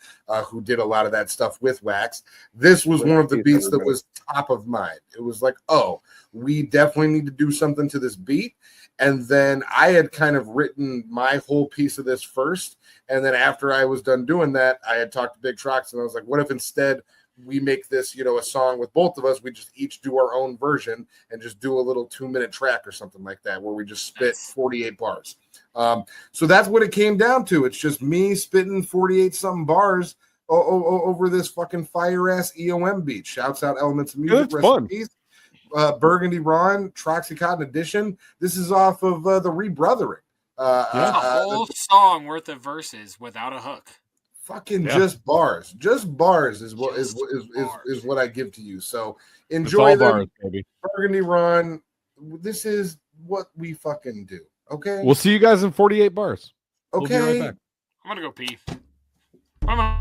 who did a lot of that stuff with Wax, this was one of the beats that was top of mind. It was like, oh, we definitely need to do something to this beat. And then I had kind of written my whole piece of this first. And then after I was done doing that, I had talked to Big Trox, and I was like, what if instead we make this, a song with both of us? We just each do our own version and just do a little 2-minute track or something like that, where we just spit 48 bars. So that's what it came down to. It's just me spitting 48 something bars over this fucking fire ass EOM beat. Shouts out Elements of Music. It's fun. Burgundy Ron, Troxy Cotton edition. This is off of the Rebrothering. A whole song worth of verses without a hook. Fucking just bars. Just bars is what is what I give to you. So enjoy them. Bars, baby. Burgundy Ron. This is what we fucking do. Okay. We'll see you guys in 48 bars. Okay. We'll be right back. I'm gonna go pee. I'm gonna...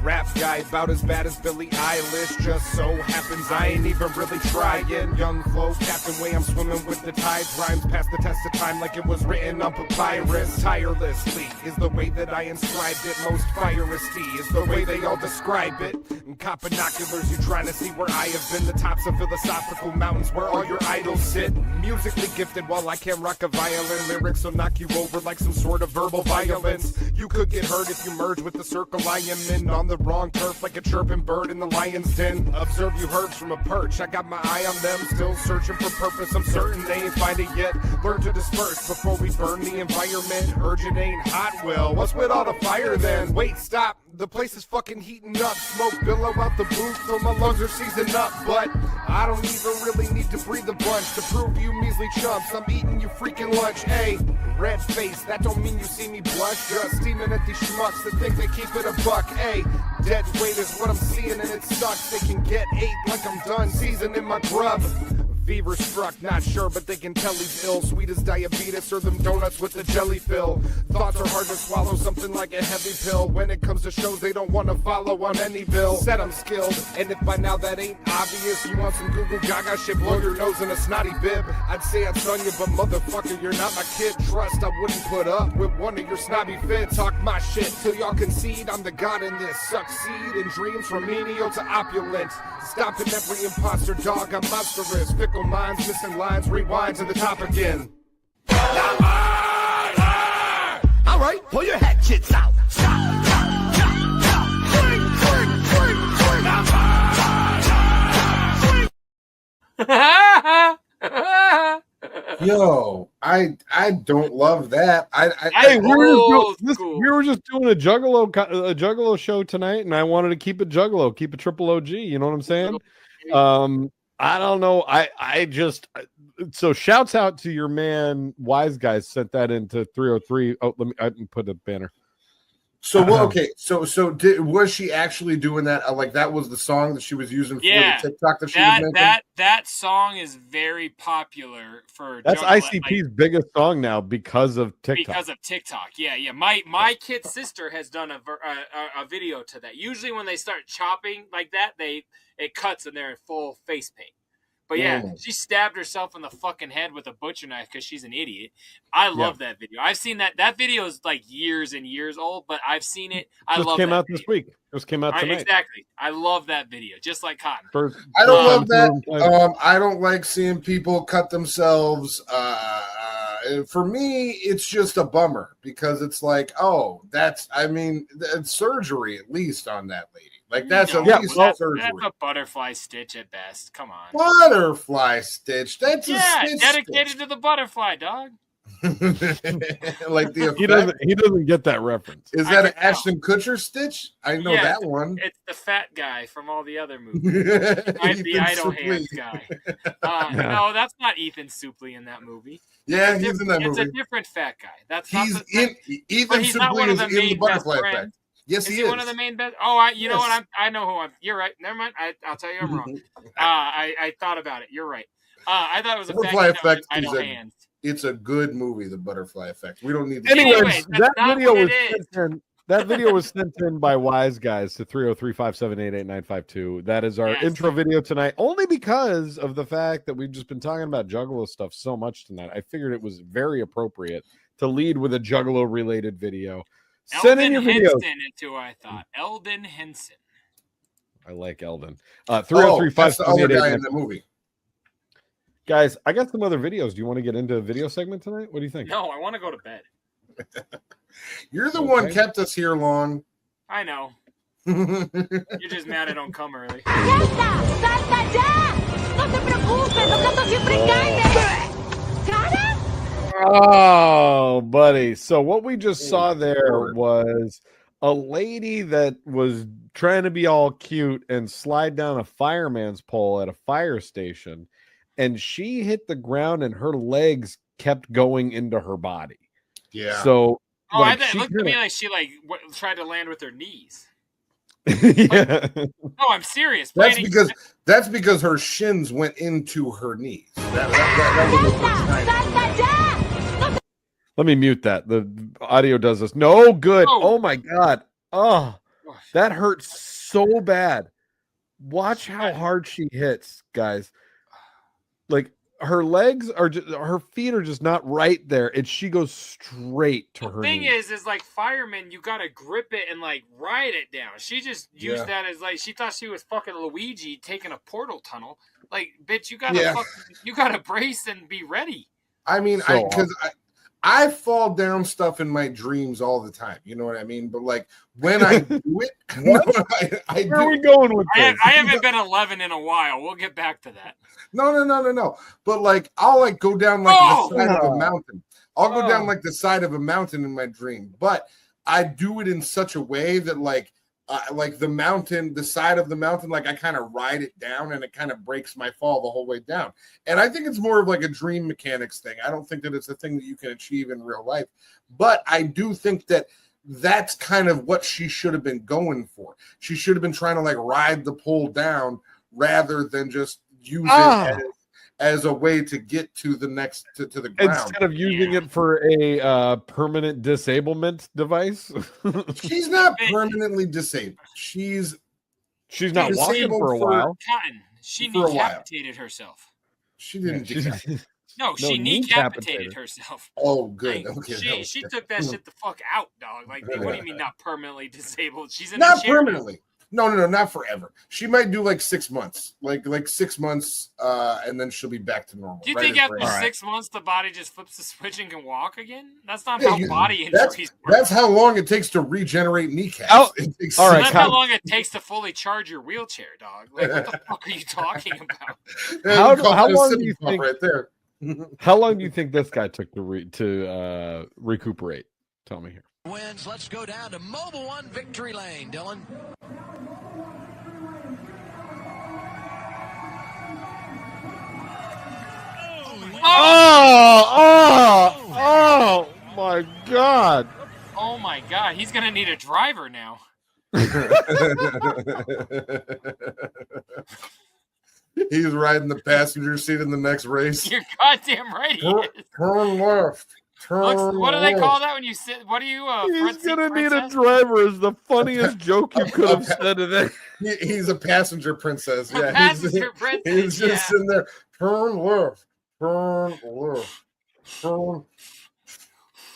Rap guy about as bad as Billie Eilish. Just so happens I ain't even really trying. Young flow, Captain Way, I'm swimming with the tides. Rhymes past the test of time like it was written on papyrus. Tirelessly is the way that I inscribed it. Most fieristy is the way they all describe it. And cop binoculars, you trying to see where I have been. The tops of philosophical mountains where all your idols sit. Musically gifted while I can't rock a violin. Lyrics will knock you over like some sort of verbal violence. You could get hurt if you merge with the circle I am in. On the wrong turf like a chirping bird in the lion's den. Observe you herbs from a perch. I got my eye on them, still searching for purpose. I'm certain they ain't find it yet. Learn to disperse before we burn the environment. Urgent ain't hot, well, what's with all the fire then? Wait, stop, the place is fucking heating up. Smoke billow out the booth till my lungs are seasoned up. But I don't even really need to breathe a bunch to prove you measly chumps I'm eating you freaking lunch. Hey, red face, that don't mean you see me blush. Just steaming at these schmucks that think they keep it a buck. Hey, dead weight is what I'm seeing and it sucks. They can get 8 like I'm done seasoning my grub. Fever struck, not sure, but they can tell he's ill. Sweet as diabetes or them donuts with the jelly fill. Thoughts are hard to swallow, something like a heavy pill. When it comes to shows, they don't want to follow on any bill. Said I'm skilled, and if by now that ain't obvious, you want some Google Gaga shit, blow your nose in a snotty bib. I'd say I'd son you, but motherfucker, you're not my kid. Trust, I wouldn't put up with one of your snobby fits. Talk my shit till y'all concede I'm the god in this. Succeed in dreams from menial to opulent. Stomping every imposter dog, I'm monstrous. Fickle minds, missing lines, rewind to the top again. Alright, pull your hatchets out. Yo, I don't love that. We were just doing a Juggalo show tonight, and I wanted to keep it Juggalo, keep it triple OG. You know what I'm saying? I don't know. I just so shouts out to your man Wise Guys sent that into 303. Oh, I can put a banner. So okay, so was she actually doing that? Like that was the song that she was using for the TikTok that she was making? That song is very popular for. That's ICP's biggest song now because of TikTok. Because of TikTok, yeah. My kid's sister has done a video to that. Usually when they start chopping like that, it cuts and they're in full face paint. But yeah, she stabbed herself in the fucking head with a butcher knife because she's an idiot. I love that video. I've seen that. That video is like years and years old, but I've seen it. I love it. Just came out this week. Just came out tonight. Exactly. I love that video, just like Cotton. I don't love that. I don't like seeing people cut themselves. For me, it's just a bummer because it's like, it's surgery at least on that lady. Like that's at No, least that's surgery. a butterfly stitch at best. Come on. Butterfly stitch. That's a stitch. Dedicated to the butterfly, dog. Like the he doesn't get that reference. Is that an Ashton Kutcher stitch? I know that one. It's the fat guy from all the other movies. The idle hands guy. No, that's not Ethan Suplee in that movie. Yeah, he's in that movie. It's a different fat guy. That's Ethan he's not one Suplee of the is in main the Butterfly best Effect. friends. Yes, he is. One of the main best. Oh, you know what? I know who I'm. You're right. Never mind. I'll tell you I'm wrong. I thought about it. You're right. I thought it was a Butterfly Effect. idle hands. It's a good movie, The Butterfly Effect. We don't need to. Anyways, that video was sent in by Wise Guys to 303-578-8952. That is our intro video tonight, only because of the fact that we've just been talking about Juggalo stuff so much tonight. I figured it was very appropriate to lead with a Juggalo related video. Send in your videos. I thought Eldon Henson. I like Eldon. 303-578-8952. That's the other guy in the movie. Guys, I got some other videos. Do you want to get into a video segment tonight? What do you think? No, I want to go to bed. You're the one kept us here long. I know. You're just mad I don't come early. Oh, buddy. So what we just saw there was a lady that was trying to be all cute and slide down a fireman's pole at a fire station, and she hit the ground and her legs kept going into her body. Yeah. So it looked to me like she tried to land with her knees. Yeah. No, I'm serious. That's because her shins went into her knees. Let me mute that. The audio does this. No good. Oh my God. Oh, that hurts so bad. Watch how hard she hits, guys. Like her legs are just, her feet are just not right there, and she goes straight to her thing knees. is like firemen, you gotta grip it and like ride it down. She just used that as like she thought she was fucking Luigi taking a portal tunnel. Like, bitch, you gotta brace and be ready. I mean, I fall down stuff in my dreams all the time. You know what I mean? But like when I do it, Where are we going with this? I haven't been 11 in a while. We'll get back to that. No. But like I'll like go down like the side of a mountain. I'll go down like the side of a mountain in my dream. But I do it in such a way that like the mountain, the side of the mountain, like I kind of ride it down and it kind of breaks my fall the whole way down. And I think it's more of like a dream mechanics thing. I don't think that it's a thing that you can achieve in real life. But I do think that that's kind of what she should have been going for. She should have been trying to like ride the pole down rather than just use it as a way to get to the next to the ground instead of using it for a permanent disablement device. She's not permanently disabled. She's not walking for a while. Cotton. She decapitated herself. She didn't decapitate. No, she decapitated herself. Oh, good. Like, okay. She took that shit the fuck out, dog. Like, what do you mean not permanently disabled? She's in not a chair permanently. No, not forever. She might do like 6 months, like 6 months, and then she'll be back to normal. Do you think after 6 months the body just flips the switch and can walk again? That's not how body injuries work. That's how long it takes to regenerate kneecaps. That's how long it takes to fully charge your wheelchair, dog. Like, what the fuck are you talking about? How long do you think? Right there. How long do you think this guy took to recuperate? Tell me here. Wins. Let's go down to Mobile One Victory Lane, Dylan. Oh my God. Oh my God. He's going to need a driver now. He's riding the passenger seat in the next race. You're goddamn right he is. Turn left. What do they call that when you sit? What do you? He's gonna need a driver. Is the funniest joke you could have said to that. He's a passenger princess. Yeah, passenger princess. He's just sitting there. Turn left. Turn left. Turn.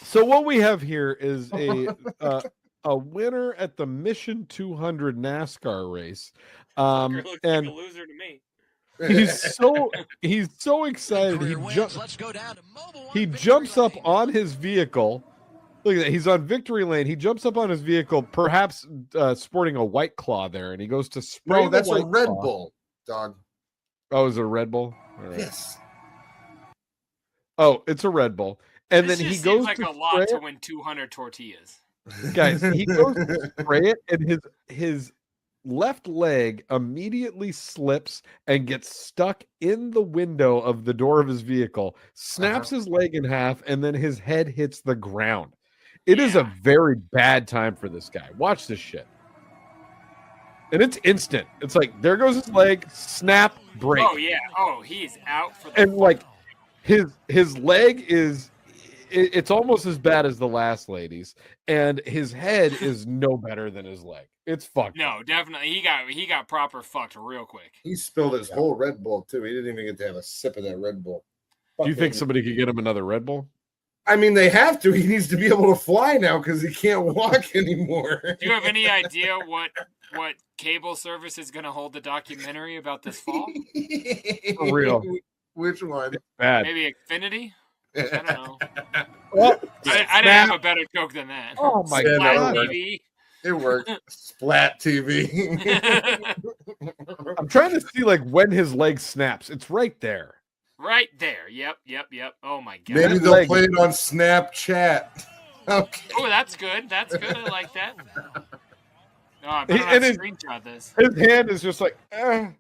So what we have here is a winner at the Mission 200 NASCAR race, looks and like a loser to me. He's so excited. He jumps up on his vehicle. Look at that. He's on victory lane. He jumps up on his vehicle, perhaps sporting a White Claw there, and he goes to spray. No, that's a White Red Claw. Bull, dog. Oh, is it a Red Bull? All right. Yes. Oh, it's a Red Bull. And This then he just goes seems like to a lot spray to it. win 200 tortillas. Guys, he goes to spray it, and his left leg immediately slips and gets stuck in the window of the door of his vehicle, snaps his leg in half, and then his head hits the ground. It is a very bad time for this guy. Watch this shit. And it's instant. It's like, there goes his leg, snap, break. Oh yeah. Oh, he's out for the And like his leg is it's almost as bad as the last lady's, and his head is no better than his leg. It's fucked. No, definitely. He got proper fucked real quick. He spilled his whole Red Bull too. He didn't even get to have a sip of that Red Bull. Do you think somebody could get him another Red Bull? I mean, they have to. He needs to be able to fly now because he can't walk anymore. Do you have any idea what cable service is going to hold the documentary about this fall? For real. Which one? Bad. Maybe Xfinity? I don't know. Well, I didn't have a better joke than that. Oh my Splat God. TV. It worked. Splat TV. I'm trying to see like when his leg snaps. It's right there. Right there. Yep. Oh my god. Maybe they'll play it on Snapchat. Okay. Oh, that's good. That's good. I like that. Oh, I better not screenshot this. His hand is just like, Yeah.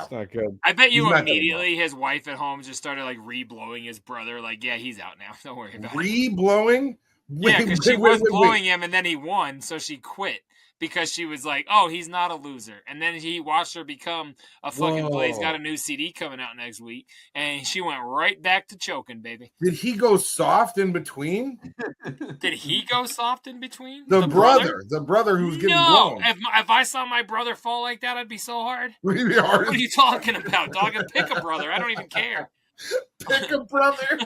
It's not good. I bet you immediately his wife at home just started like re-blowing his brother. Like, yeah, he's out now. Don't worry about it. Re-blowing? Yeah, because she was blowing him and then he won, so she quit because she was like, "Oh, he's not a loser." And then he watched her become a fucking play. He's got a new CD coming out next week, and she went right back to choking, baby. Did he go soft in between? Did he go soft in between? The brother who's getting blown. If I saw my brother fall like that, I'd be so hard. Would he be hard? What are you talking about, dog? Pick a brother. I don't even care. Pick a brother.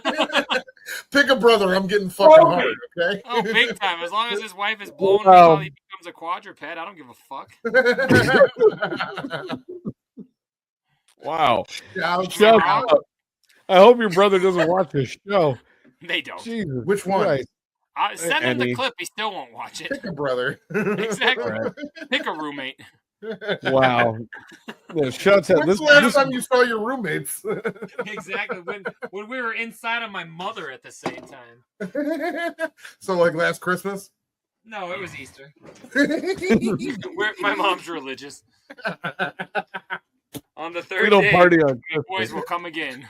Pick a brother. I'm getting fucking hard, okay? Oh, big time. As long as his wife is blowing him while he becomes a quadruped, I don't give a fuck. Wow. Shout out. I hope your brother doesn't watch this show. They don't. Jesus Which one? Christ. Send him the clip. He still won't watch it. Pick a brother. Exactly. Right. Pick a roommate. Wow. Yeah, shouts out. When's the last time you saw your roommates? Exactly. When we were inside of my mother at the same time. So like last Christmas? No, it was Easter. My mom's religious. On the third We don't day, party on the Christmas. boys will come again.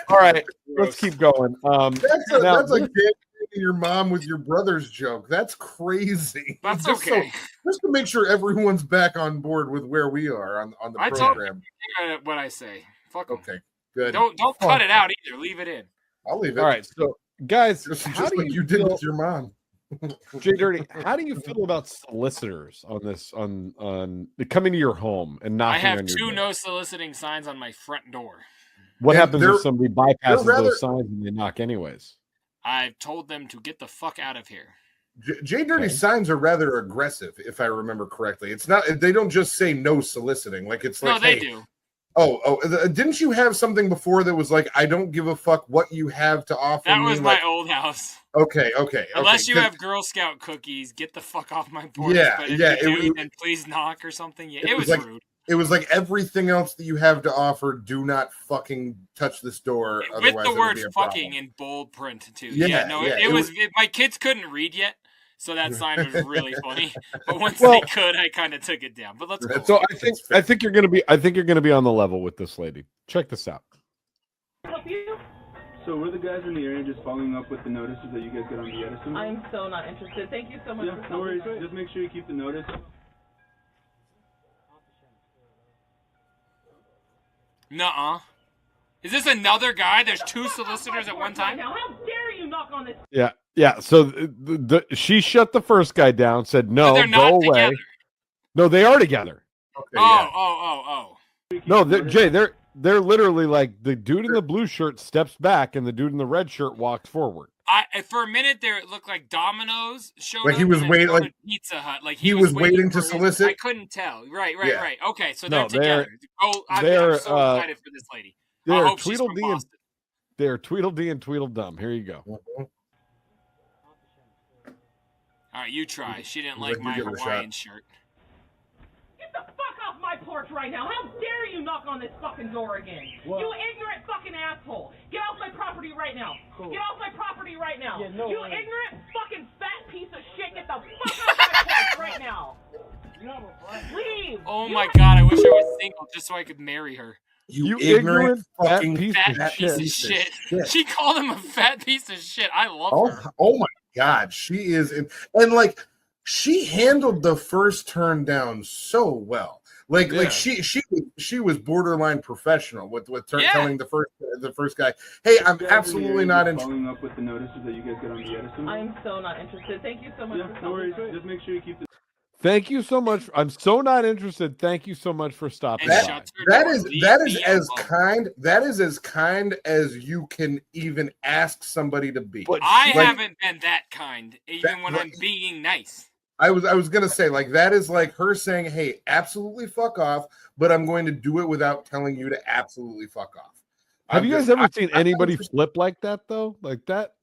All right, let's keep going. That's like dating your mom with your brother's joke. That's crazy. That's Just okay. Just to make sure everyone's back on board with where we are on the I told program. you what I say. Fuck 'em. Okay, good. Don't cut it out either. Leave it in. I'll leave it. All right, so guys, Just how do like you did with your mom. JDirty, how do you feel about solicitors on this on coming to your home and I knocking have on your two door? no soliciting signs on my front door. What And happens they're- if somebody bypasses they're rather- those signs and they knock anyways? I've told them to get the fuck out of here. JDirty signs are rather aggressive, if I remember correctly. It's not. They don't just say no soliciting. Like it's like No, they hey, do. Didn't you have something before that was like, I don't give a fuck what you have to offer That me? was Like, my old house. Okay. Unless you 'cause- have Girl Scout cookies, get the fuck off my porch. Yeah, but if yeah, you do, it- then please knock or something. Yeah, it it was was like- rude. It was like everything else that you have to offer. Do not fucking touch this door. With Otherwise the it'll word be a fucking problem. in bold print too. Yeah, No, yeah, it was. My kids couldn't read yet, so that sign was really funny. But once they could, I kind of took it down. But let's go. So I think you're gonna be on the level with this lady. Check this out. So we're the guys in the area just following up with the notices that you guys got on the Edison. I'm so not interested. Thank you so much for no calling. worries. Just make sure you keep the notice. Nuh-uh. Is this another guy? There's two solicitors at one time? Now, how dare you knock on this? Yeah. So she shut the first guy down. Said no, they're not go away. together. No, they are together. Okay, Oh. No, they're literally like the dude in the blue shirt steps back and the dude in the red shirt walks forward. For a minute there, it looked like Domino's showed Like up. he was and then waiting, someone like Pizza Hut. Like he was waiting to for his- solicit? I couldn't tell. Right. Yeah. Okay, so No, they're together. I'm so excited for this lady. I They're hope she's from Tweedledee and Boston. They're Tweedledee and Tweedledum. Here you go. All right, you try. She didn't Like like my you give it a Hawaiian shot. shirt. Get the fuck off my porch right now! How dare you knock on this fucking door again? What? You ignorant fucking asshole! Get off my property right now! Cool. Get off my property right now! Yeah, no you way. ignorant fucking fat piece of shit! Get the fuck off my porch right now! Leave! Oh You my god, I wish I was single just so I could marry her. You ignorant fucking Fat piece of shit. She called him a fat piece of shit. I love her. Oh my God, she is, and like she handled the first turn down so well. Like she was borderline professional with telling the first guy, hey, I'm absolutely not interested. Following up with the notices that you guys got on the Edison. I'm so not interested. Thank you so much for No worries. stopping by. Just make sure you keep the. Thank you so much. I'm so not interested. Thank you so much for stopping. That is as kind as you can even ask somebody to be. But I haven't been that kind, even when I'm being nice. I was gonna say, like, that is like her saying, hey, absolutely fuck off, but I'm going to do it without telling you to absolutely fuck off. Have you guys ever seen anybody flip like that though? Like that?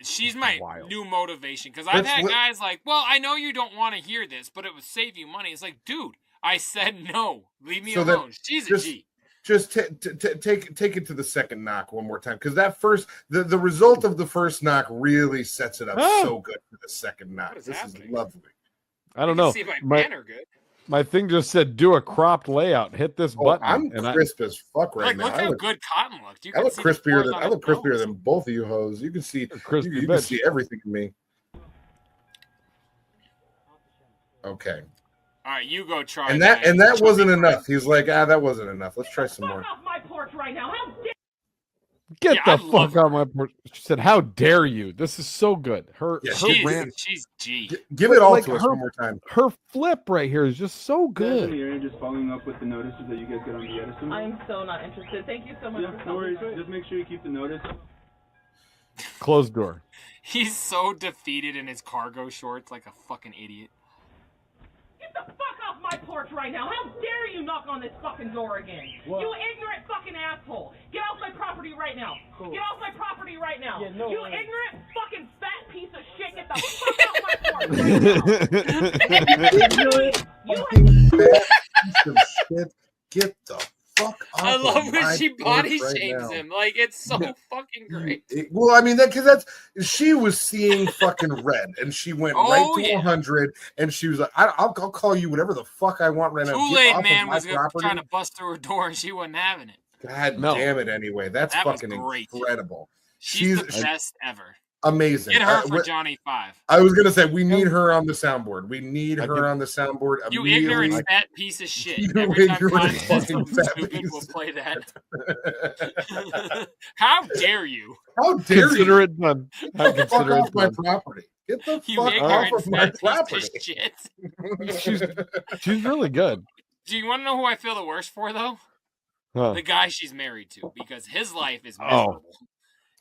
She's my new motivation, because I've had guys like, well, I know you don't want to hear this, but it would save you money. It's like, dude, I said no. Leave me alone. She's a G. Just take it to the second knock one more time, because that first the result of the first knock really sets it up so good for the second knock. This is lovely. I don't know. See if my pen are good. My thing just said do a cropped layout. Hit this button. I'm crisp as fuck right now. Look how good Cotton looked. I look crispier than both of you hoes. You can see you can see everything in me. Okay. All right, you go try. And that wasn't enough. He's like, that wasn't enough. Let's try some more. Off my porch right now! How dare Get the fuck out of my porch. She said, how dare you? This is so good. Her rant. She's G. Give it all to us one more time. Her flip right here is just so good. Just following up with the notices that you guys got on the Edison. I'm so not interested. Thank you so much for No worries. stopping by. Just make sure you keep the notice. Closed door. He's so defeated in his cargo shorts, like a fucking idiot. Get the fuck off my porch right now! How dare you knock on this fucking door again? What? You ignorant fucking asshole! Get off my property right now! Cool. Get off my property right now! Yeah, no you way. ignorant fucking fat piece of shit! Get the fuck off my porch right now! Get the fuck off. I love of when my she porch body right shames now. him. Like, it's so fucking great. Well, I mean, because she was seeing fucking red, and she went right to 100, and she was like, I'll call you whatever the fuck I want right now. Kool-Aid Man was trying to bust through her door, and she wasn't having it. God damn it! Anyway, that's fucking incredible. She's the best ever. Amazing. Get her for Johnny 5. I was gonna say we need her on the soundboard. We need her on the soundboard. You ignorant fat piece of shit. Every time Cotton says something stupid, we'll play that. How dare you? How dare Consider you? it done. Get the fuck off my property. Get the fuck off of my property. Shit. She's really good. Do you want to know who I feel the worst for, though? Huh. The guy she's married to, because his life is miserable. Oh,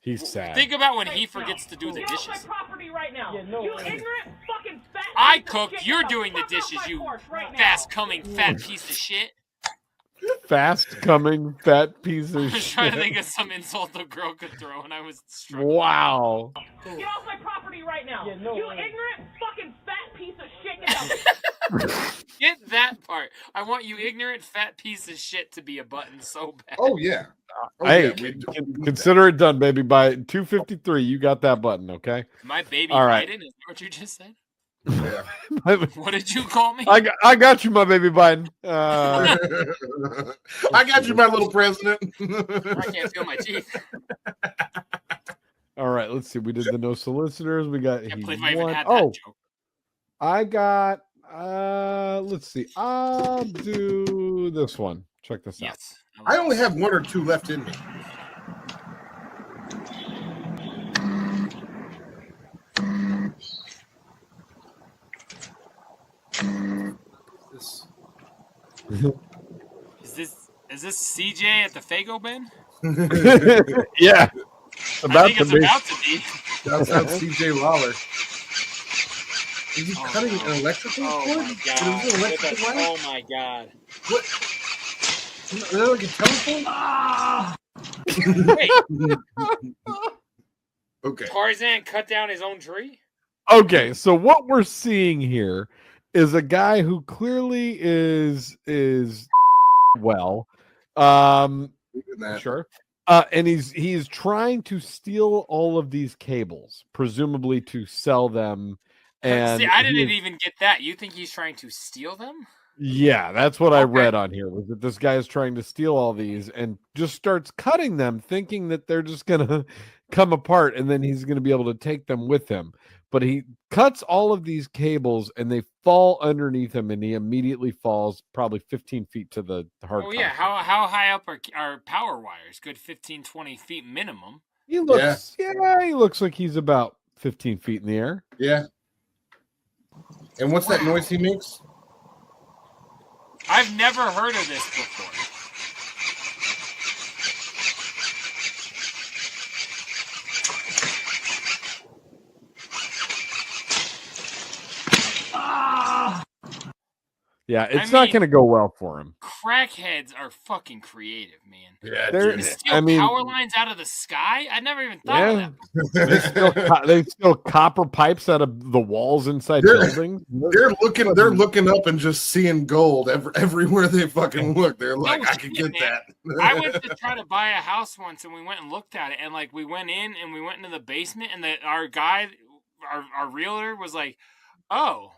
he's sad. Think about when he forgets to do the Get dishes. off my property right now! You ignorant fucking fat I piece of cook, shit. you're Get doing the fuck off dishes, my you porch right now. fast-coming fat piece of shit. Fast coming fat piece I of was trying to shit. think of some insult the girl could throw, and I was struggling. Wow. Get off my property right now! You ignorant fucking fat piece of shit! Get that part. I want you ignorant fat piece of shit to be a button so bad. Oh yeah. Hey, consider it done, baby. By 2:53, you got that button, okay? My baby All right. Biden, is that what you just said? Yeah. What did you call me? I got you, my baby Biden. I got you, my little president. I can't feel my teeth. All right, let's see. We did the no solicitors. We got Can't he believe I even won. had that Oh, joke. I got let's see. I'll do this one. Check this out. Yes. I only have one or two left in me. Is this CJ at the Fago bin? Yeah. I think it's about to be. Shouts out CJ Lawler. Is he cutting an electrical cord? My God. Is it electrical wire? Oh my God. What? Is that like a telephone? Wait, Okay. Tarzan cut down his own tree? Okay, so what we're seeing here is a guy who clearly is well. Sure. And he's trying to steal all of these cables, presumably to sell them. And see, I didn't even get that. You think he's trying to steal them? Yeah, that's what I read on here, was that this guy is trying to steal all these and just starts cutting them, thinking that they're just gonna come apart and then he's gonna be able to take them with him. But he cuts all of these cables and they fall underneath him, and he immediately falls probably 15 feet to the hard. Oh yeah, how high up are power wires? Good 15, 20 feet minimum. He looks, he looks like he's about 15 feet in the air. Yeah. And what's that noise he makes? I've never heard of this before. Yeah, it's not going to go well for him. Crackheads are fucking creative, man. Yeah, they steal power lines out of the sky? I never even thought of that. They steal copper pipes out of the walls inside buildings. They're looking up and just seeing gold everywhere they fucking look. They're like, I can get that. I went to try to buy a house once, and we went and looked at it, and like we went in and we went into the basement, and our guy, our realtor was like, "Oh,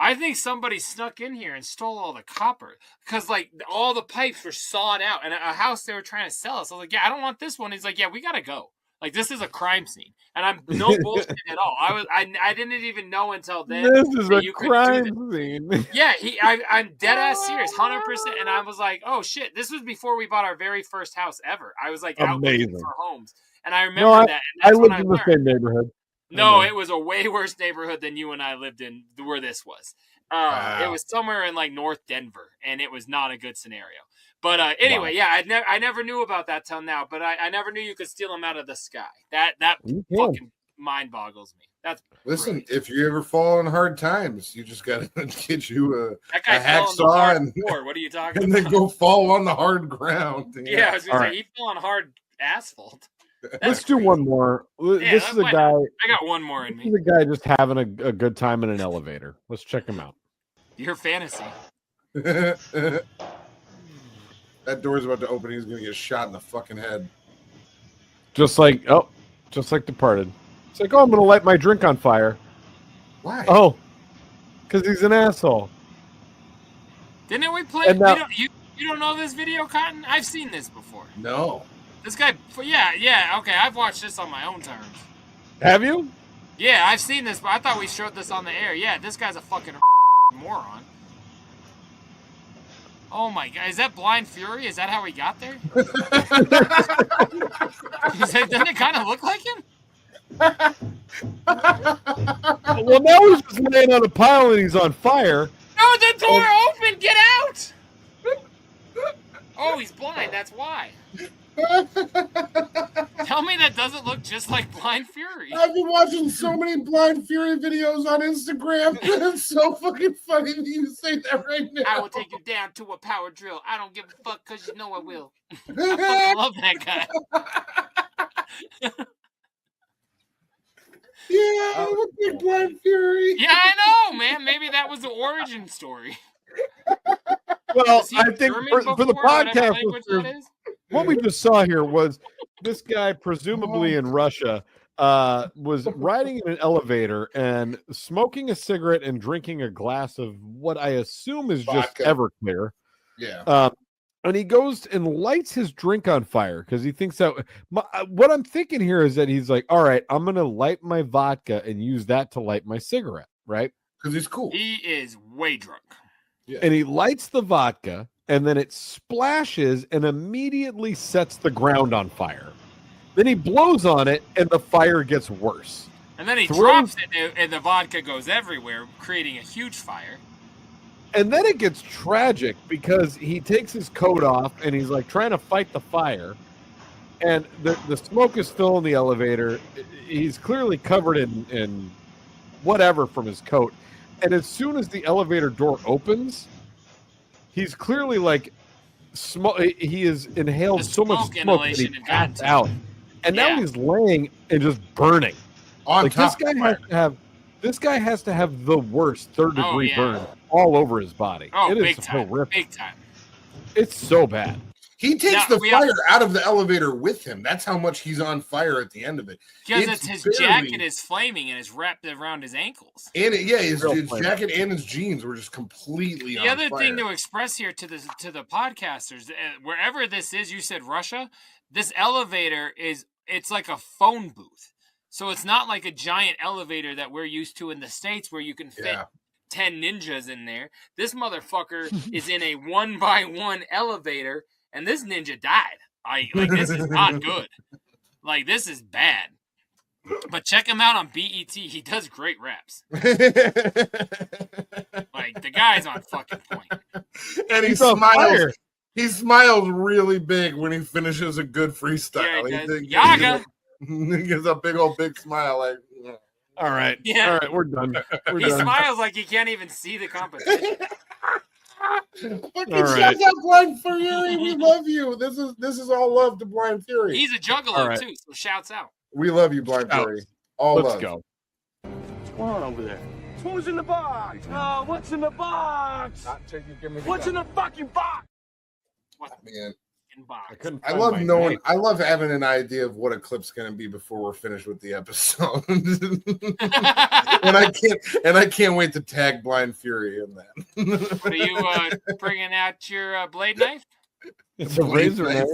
I think somebody snuck in here and stole all the copper," because like all the pipes were sawed out, and a house they were trying to sell us. I was like, "Yeah, I don't want this one." He's like, "Yeah, we gotta go. Like this is a crime scene," and I'm no bullshit at all. I didn't even know until then. This is a crime scene. Yeah, I'm dead ass serious, 100%. And I was like, "Oh shit!" This was before we bought our very first house ever. I was like out looking for homes, and I remember that. And I lived in the same neighborhood. No, it was a way worse neighborhood than you and I lived in, where this was. It was somewhere in like North Denver, and it was not a good scenario. But anyway, yeah, I never knew about that till now. But I never knew you could steal them out of the sky. That fucking mind boggles me. That's listen. If you ever fall in hard times, you just gotta get you a hacksaw and what are you talking and about? then go fall on the hard ground. Yeah, I was gonna say he fell on hard asphalt. Let's do one more. This is a guy. I got one more in me. This is a guy just having a good time in an elevator. Let's check him out. Your fantasy. That door's about to open. He's gonna get shot in the fucking head. Just like Departed. It's like, oh, I'm gonna light my drink on fire. Why? Oh, because he's an asshole. Didn't we play? You don't know this video, Cotton? I've seen this before. No. This guy, yeah, okay, I've watched this on my own terms. Have you? Yeah, I've seen this, but I thought we showed this on the air. Yeah, this guy's a fucking moron. Oh my god, is that Blind Fury? Is that how he got there? Doesn't it kind of look like him? Well, now he's just laying on a pile and he's on fire. No, the door open! Get out! Oh, he's blind, that's why. Tell me that doesn't look just like Blind Fury. I've been watching so many Blind Fury videos on Instagram. It's so fucking funny that you say that right now. I will take you down to a power drill. I don't give a fuck because you know I will. I fucking love that guy. Yeah, I would think Blind Fury. Yeah, I know, man. Maybe that was the origin story. Well, I think for the podcast, what we just saw here was this guy, presumably in Russia, was riding in an elevator and smoking a cigarette and drinking a glass of what I assume is vodka. Just Everclear. Yeah. And he goes and lights his drink on fire because he thinks that. What I'm thinking here is that he's like, all right, I'm going to light my vodka and use that to light my cigarette, right? Because he's cool. He is way drunk. Yeah. And he lights the vodka, and then it splashes and immediately sets the ground on fire. Then he blows on it, and the fire gets worse. And then he drops it, and the vodka goes everywhere, creating a huge fire. And then it gets tragic because he takes his coat off, and he's like trying to fight the fire. And the smoke is still in the elevator. He's clearly covered in whatever from his coat. And as soon as the elevator door opens, he's clearly like he has inhaled so much smoke smoke that he inhalation had gotten passed to out, him. and now Yeah. he's laying and just burning. On Like top this guy has to have the worst third-degree yeah. burn all over his body. Oh, It is big time. horrific. Big time. It's so bad. He takes Now, the we fire out of the elevator with him. That's how much he's on fire at the end of it. Because his jacket is flaming and it's wrapped around his ankles. And his Real jacket and his jeans were just completely The on other fire. thing to express here to the podcasters, wherever this is, you said Russia, this elevator it's like a phone booth. So it's not like a giant elevator that we're used to in the States where you can fit 10 ninjas in there. This motherfucker is in a 1x1 elevator, and this ninja died. Like this is not good. Like, this is bad. But check him out on BET. He does great raps. Like, the guy's on fucking point. And he smiles. He smiles really big when he finishes a good freestyle. Yeah, Yaga. He gives a big smile. Like, all right, Yeah. all right, we're done. He smiles like he can't even see the competition. Fucking All right. shout out Blind Fury. We love you. This is all love to Blind Fury. He's a juggler too, so shouts out. We love you, Blind Fury. All Let's love. go. What's going on over there? Who's in the box? Oh, what's in the box? What's in the fucking box? Man. Box. I love knowing. I love having an idea of what a clip's going to be before we're finished with the episode, and I can't wait to tag Blind Fury in that. What are you bringing out your blade knife? It's a razor knife.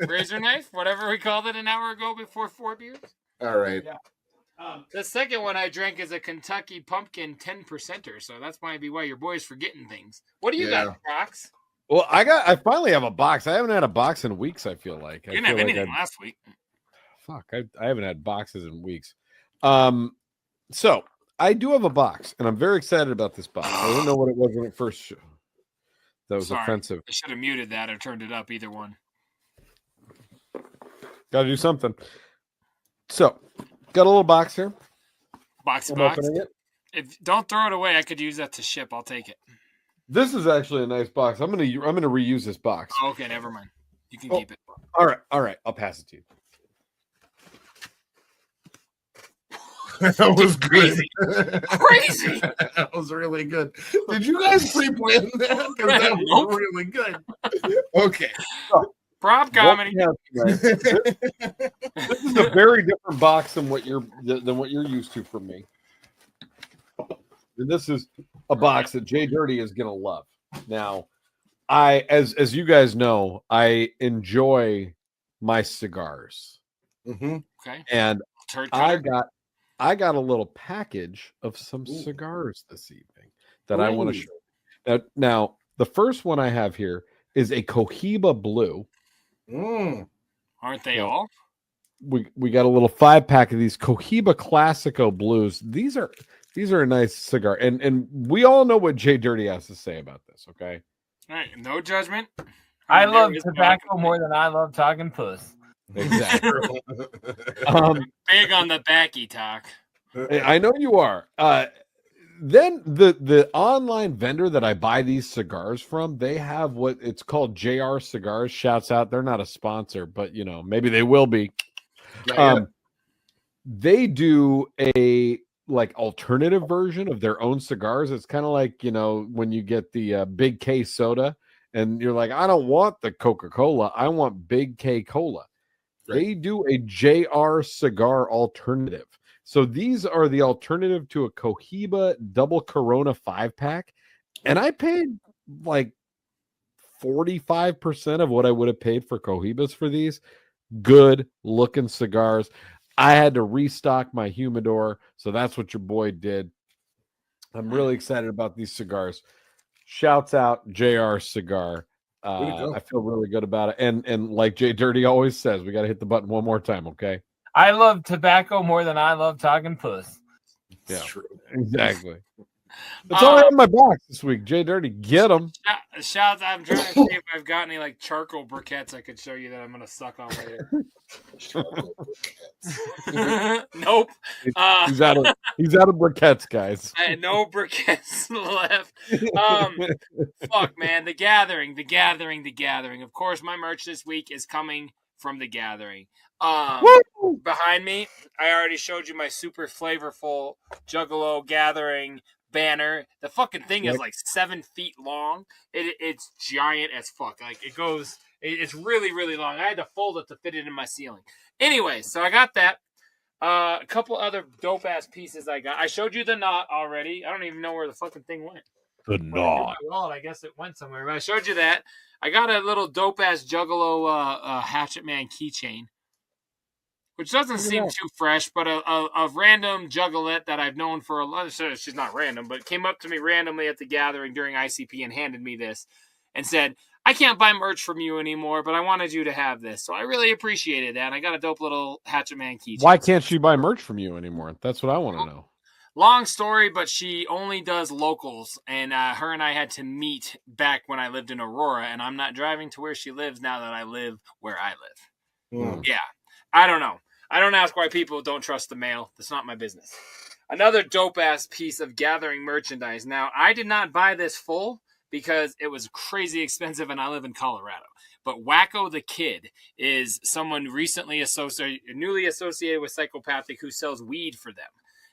Razor knife, whatever we called it an hour ago before 4 beers. All right. Yeah. The second one I drank is a Kentucky Pumpkin 10%er, so that's might be why your boy's forgetting things. What do you got, Trox? Well, I finally have a box. I haven't had a box in weeks, I feel like. You didn't have anything last week. Fuck, I haven't had boxes in weeks. So I do have a box, and I'm very excited about this box. I didn't know what it was when it first that was offensive. I should have muted that or turned it up, either one. Gotta do something. So, got a little box here. Box. Opening it. If don't throw it away, I could use that to ship. I'll take it. This is actually a nice box. I'm gonna reuse this box. Oh, okay, never mind. You can keep it. All right. I'll pass it to you. That was crazy. Crazy. That was really good. Did you guys pre-plan that? Because that was really good. Okay. So, prop comedy. This is a very different box than what you're used to from me. And this is a box that JDirty is gonna love. Now, as you guys know, I enjoy my cigars. Mm-hmm. Okay. And I got a little package of some cigars this evening that I want to show. Now, the first one I have here is a Cohiba Blue. Aren't they all? We got a little 5-pack of these Cohiba Classico Blues. These are a nice cigar, and we all know what JDirty has to say about this. Okay, all right, no judgment. I love tobacco more than I love talking puss. Exactly. Big on the backy talk. I know you are. Then the online vendor that I buy these cigars from, they have what it's called JR Cigars. Shouts out. They're not a sponsor, but maybe they will be. They do a alternative version of their own cigars. It's kind of like, when you get the Big K soda and you're like, I don't want the Coca-Cola. I want Big K Cola. Right. They do a JR cigar alternative. So these are the alternative to a Cohiba double Corona 5-pack. And I paid like 45% of what I would have paid for Cohibas for these. Good looking cigars. I had to restock my humidor, so that's what your boy did. I'm really excited about these cigars. Shouts out JR Cigar. I feel really good about it. And like JDirty always says, we got to hit the button one more time, okay? I love tobacco more than I love talking puss. Yeah, true. Exactly. It's only on my box this week. JDirty, get them. Shouts! I'm trying to see if I've got any like charcoal briquettes I could show you that I'm gonna suck on later. Nope. He's out of briquettes, guys. I had no briquettes left. Fuck, man. The Gathering. Of course, my merch this week is coming from The Gathering. Behind me, I already showed you my super flavorful Juggalo Gathering banner. The fucking thing is like 7 feet long. It's giant as fuck. Like it goes. It's really, really long. I had to fold it to fit it in my ceiling. Anyway, so I got that. A couple other dope ass pieces I got. I showed you the knot already. I don't even know where the fucking thing went. The knot. Well, I guess it went somewhere. But I showed you that. I got a little dope ass Juggalo Hatchet Man keychain, which doesn't seem too fresh, but a random juggalette that I've known for a lot. She's not random, but came up to me randomly at the Gathering during ICP and handed me this and said, I can't buy merch from you anymore, but I wanted you to have this. So I really appreciated that. I got a dope little Hatchet Man keychain. Why can't she buy merch from you anymore? That's what I want to know. Long story, but she only does locals, and her and I had to meet back when I lived in Aurora, and I'm not driving to where she lives now that I live where I live. Yeah, I don't know. I don't ask why people don't trust the mail. That's not my business. Another dope-ass piece of Gathering merchandise. Now, I did not buy this full because it was crazy expensive, and I live in Colorado. But Wacko the Kid is someone newly associated with Psychopathic who sells weed for them.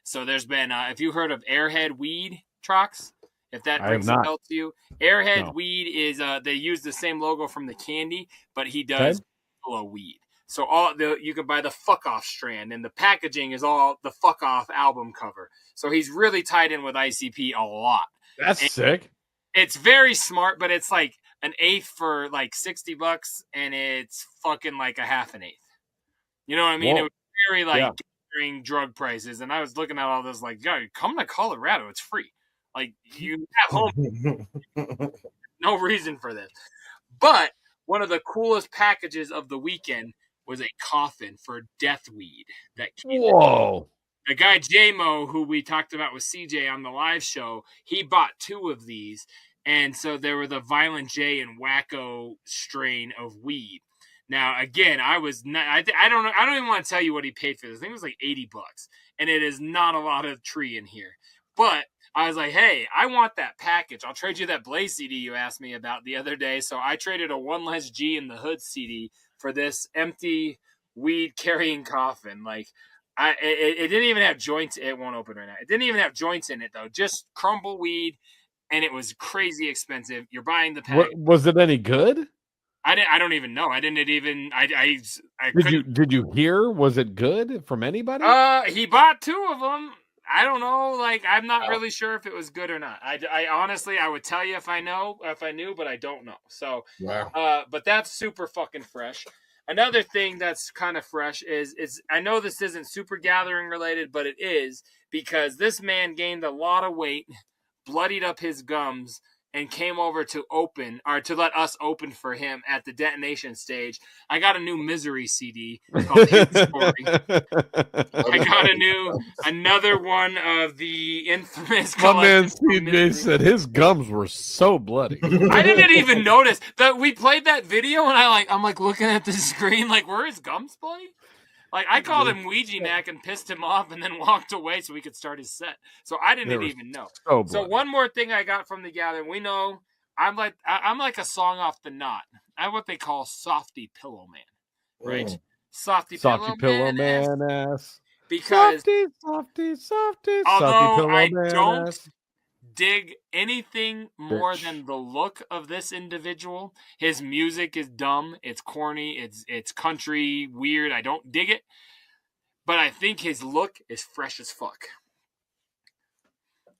So there's been, if you heard of Airhead Weed, Trox, if that rings a bell to you, Airhead Weed is, they use the same logo from the candy, but he does weed. So you can buy the Fuck Off strand, and the packaging is all the Fuck Off album cover. So he's really tied in with ICP a lot. That's sick. It's very smart, but it's like an eighth for like $60, and it's fucking like a half an eighth. You know what I mean? It was very like drug prices, and I was looking at all this like, yo, come to Colorado, it's free. Like you have home, no reason for this. But one of the coolest packages of the weekend was a coffin for death weed that came in. The guy J-Mo, who we talked about with CJ on the live show, he bought 2 of these, and so there were the Violent J and Wacko strain of weed. Now, again, I was not. I don't know. I don't even want to tell you what he paid for this. I think it was like $80, and it is not a lot of tree in here. But I was like, hey, I want that package. I'll trade you that Blaze CD you asked me about the other day. So I traded a One Less G in the Hood CD for this empty weed carrying coffin. Like, it didn't even have joints. It won't open right now. It didn't even have joints in it though. Just crumble weed, and it was crazy expensive. You're buying the pack. Was it any good? I don't even know. I didn't even. Did you hear? Was it good from anybody? He bought 2 of them. I don't know. Like, I'm not really sure if it was good or not. I honestly, I would tell you if I knew, but I don't know. So, but that's super fucking fresh. Another thing that's kind of fresh is I know this isn't super Gathering related, but it is because this man gained a lot of weight, bloodied up his gums, and came over to let us open for him at the detonation stage. I got a new Misery CD called His Story. I got another one of the infamous. My man CJ said his gums were so bloody. I didn't even notice that we played that video, and I'm like looking at the screen, like, were his gums bloody? Like, I called him Ouija Knack and pissed him off and then walked away so we could start his set. So I didn't even know. So one more thing I got from the Gathering. We know I'm like a song off the knot. I'm what they call Softy Pillow Man, right? Softy Pillow Man ass. Because Softy although Pillow I Man don't ass. dig anything more than the look of this individual. His music is dumb, it's corny, it's country weird. I don't dig it, but I think his look is fresh as fuck.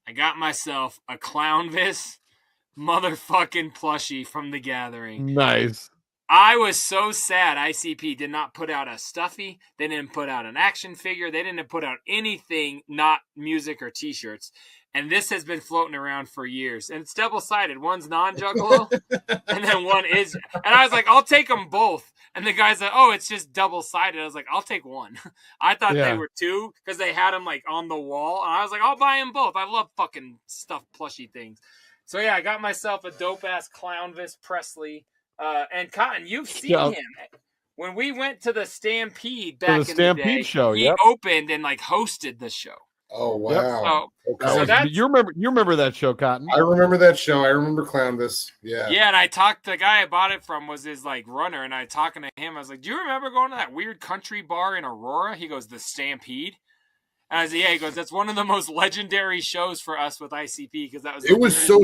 I got myself a Clownvis motherfucking plushie from the Gathering. Nice. I was so sad ICP did not put out a stuffy. They didn't put out an action figure. They didn't put out anything, not music or t-shirts. And this has been floating around for years. And it's double-sided. One's non-juggalo, and then one is. And I was like, I'll take them both. And the guy's like, oh, it's just double-sided. I was like, I'll take one. I thought they were two because they had them like on the wall. And I was like, I'll buy them both. I love fucking stuffed plushy things. So, yeah, I got myself a dope-ass Clownvis Presley. And Cotton, you've seen him. When we went to the Stampede back in the day, show, he opened and like hosted the show. Oh wow! So you remember that show, Cotton? I remember that show. I remember Clownvis. Yeah. Yeah, and I talked. The guy I bought it from was his like runner, and I talking to him. I was like, "Do you remember going to that weird country bar in Aurora?" He goes, "The Stampede." And I was like, "Yeah." He goes, "That's one of the most legendary shows for us with ICP because that was." It was so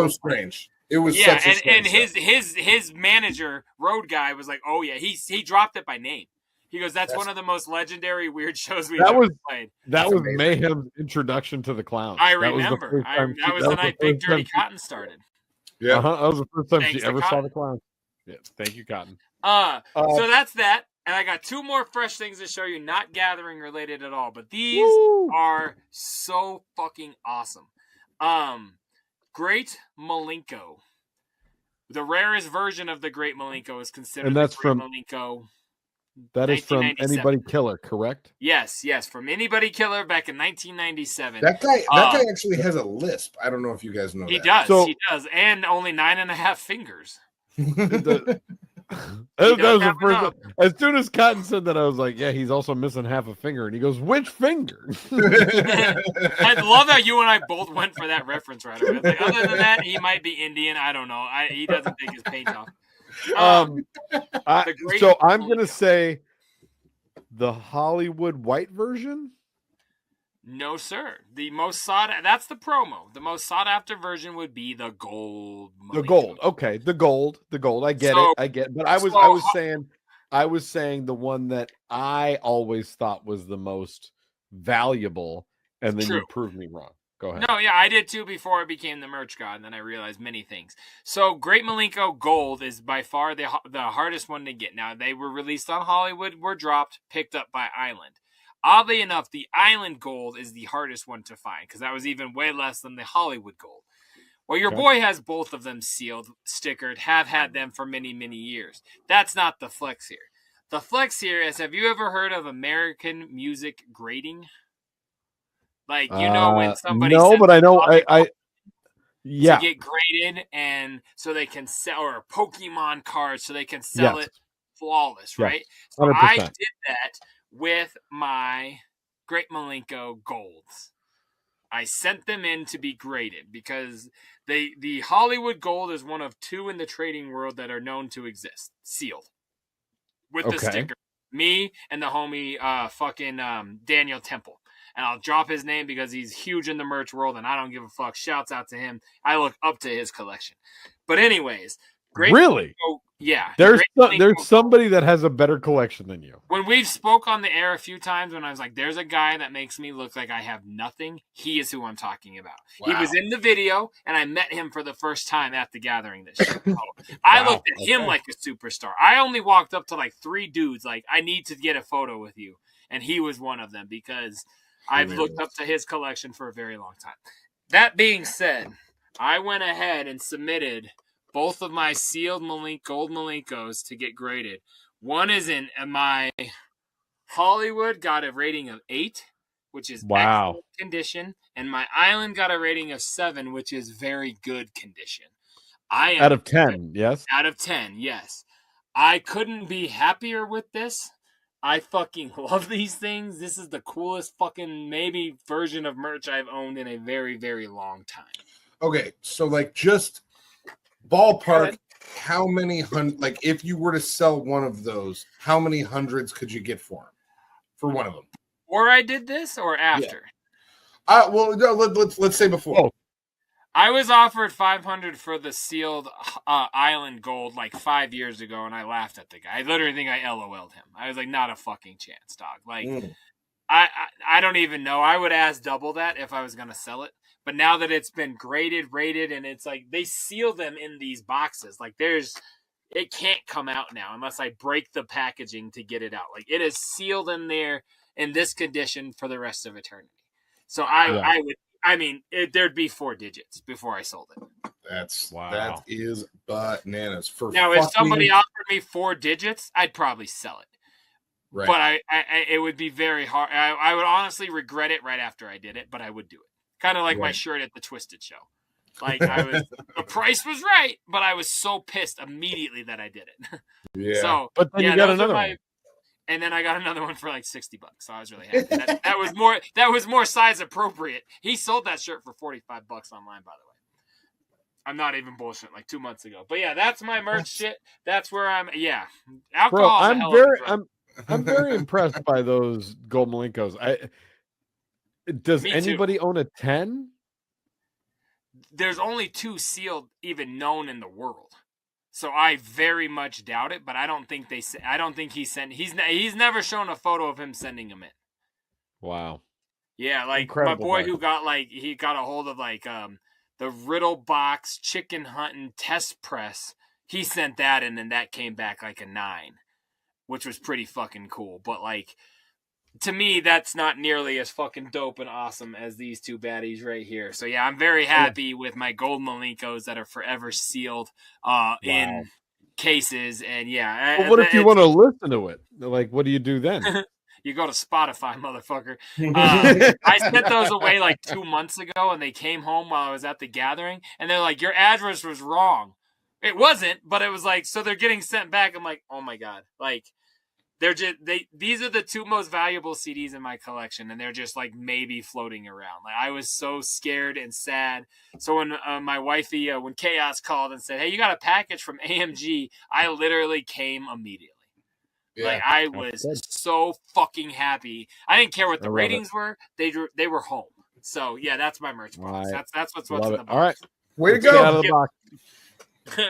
strange. It was such a and his manager road guy was like, "Oh yeah," he dropped it by name. He goes, that's one of the most legendary weird shows we've ever played. That was Mayhem's introduction to the clown. I remember. That was the night Big Dirty Cotton started. Yeah, that was the first time she ever saw the clown. Yeah, thank you, Cotton. So that's that. And I got two more fresh things to show you, not gathering related at all, but these are so fucking awesome. Great Malenko. The rarest version of the Great Malenko is considered and that's the Great from Malenko. That is from Anybody Killer, correct? Yes, from Anybody Killer back in 1997. That guy actually has a lisp. I don't know if you guys know he that. He does, and only 9.5 fingers. That was the first. As soon as Cotton said that, I was like, "Yeah, he's also missing half a finger." And he goes, "Which finger?" I love how you and I both went for that reference right away. Like, other than that, he might be Indian. I don't know. He doesn't take his paint off. So I'm gonna say the Hollywood white version. No, sir. The most that's the promo. The most sought after version would be the gold. The gold. Okay, the gold. I get it. But I was saying the one that I always thought was the most valuable, and then you proved me wrong. Go ahead. No, yeah, I did too before I became the merch god, and then I realized many things. So, Great Malenko Gold is by far the hardest one to get. Now, they were released on Hollywood, were dropped, picked up by Island. Oddly enough, the Island Gold is the hardest one to find, because that was even way less than the Hollywood Gold. Well, your boy has both of them sealed, stickered, have had them for many, many years. That's not the flex here. The flex here is, have you ever heard of American music grading? Like, when somebody but I know to get graded, and so they can sell, or Pokemon cards so they can sell it flawless, right? So 100%. I did that with my Great Malenko Golds. I sent them in to be graded because the Hollywood Gold is one of two in the trading world that are known to exist, sealed with the sticker. Me and the homie Daniel Temple. And I'll drop his name because he's huge in the merch world, and I don't give a fuck. Shouts out to him. I look up to his collection. But anyways, Great really? Malenko, yeah. There's somebody that has a better collection than you. When we've spoke on the air a few times, when I was like, there's a guy that makes me look like I have nothing, he is who I'm talking about. Wow. He was in the video, and I met him for the first time at the gathering this year. I looked at him like a superstar. I only walked up to like 3 dudes, like, I need to get a photo with you. And he was one of them because I've looked up to his collection for a very long time. That being said, I went ahead and submitted both of my sealed gold Malenkos to get graded. One is in my Hollywood, got a rating of 8, which is excellent condition, and my Island got a rating of 7, which is very good condition. Out of 10, yes? Out of 10, yes. I couldn't be happier with this. I fucking love these things. This is the coolest fucking maybe version of merch I've owned in a very, very long time. Okay, so like just ballpark, how many if you were to sell one of those, how many hundreds could you get for them? For one of them? Before I did this or after? Yeah. Well, no, let's say before. Oh. I was offered $500 for the sealed Island Gold like 5 years ago, and I laughed at the guy. I literally think I LOL'd him. I was like, not a fucking chance, dog. Like, I don't even know. I would ask double that if I was going to sell it. But now that it's been graded, rated, and it's like they seal them in these boxes. Like, it can't come out now unless I break the packaging to get it out. Like, it is sealed in there in this condition for the rest of eternity. So I would I mean, there'd be 4 digits before I sold it. That is bananas. For now, if somebody offered me 4 digits, I'd probably sell it. Right. But it would be very hard. I would honestly regret it right after I did it, but I would do it. Kind of like my shirt at the Twisted show. Like the price was right, but I was so pissed immediately that I did it. Yeah. So, but then you got another one. And then I got another one for like $60. So I was really happy. That was more size appropriate. He sold that shirt for $45 online, by the way. I'm not even bullshitting, like 2 months ago. But yeah, that's my merch shit. That's where I'm. Yeah, alcohol. Bro, I'm very impressed by those gold Malinkos. Does anybody own a 10? There's only 2 sealed even known in the world. So I very much doubt it, but I don't think he's never shown a photo of him sending them in. Wow. Yeah, like Incredible, my boy guy. who got a hold of the Riddle Box Chicken Hunting Test Press. He sent that in and that came back like a 9, which was pretty fucking cool. But like to me, that's not nearly as fucking dope and awesome as these 2 baddies right here. So yeah, I'm very happy with my gold Malinkos that are forever sealed in cases. And yeah, Well, what if you want to listen to it? Like, what do you do then? You go to Spotify, motherfucker. I sent those away like 2 months ago, and they came home while I was at the gathering, and they're like, "Your address was wrong." It wasn't, but it was like, so they're getting sent back. I'm like, oh my god, like. These are the 2 most valuable CDs in my collection, and they're just like maybe floating around. Like I was so scared and sad. So when my wifey, when Chaos called and said, "Hey, you got a package from AMG," I literally came immediately. Yeah, like I was so fucking happy. I didn't care what the ratings were. They were home. So yeah, that's my merch box. Right. That's what's in the box. All right, way to go! Out of the box.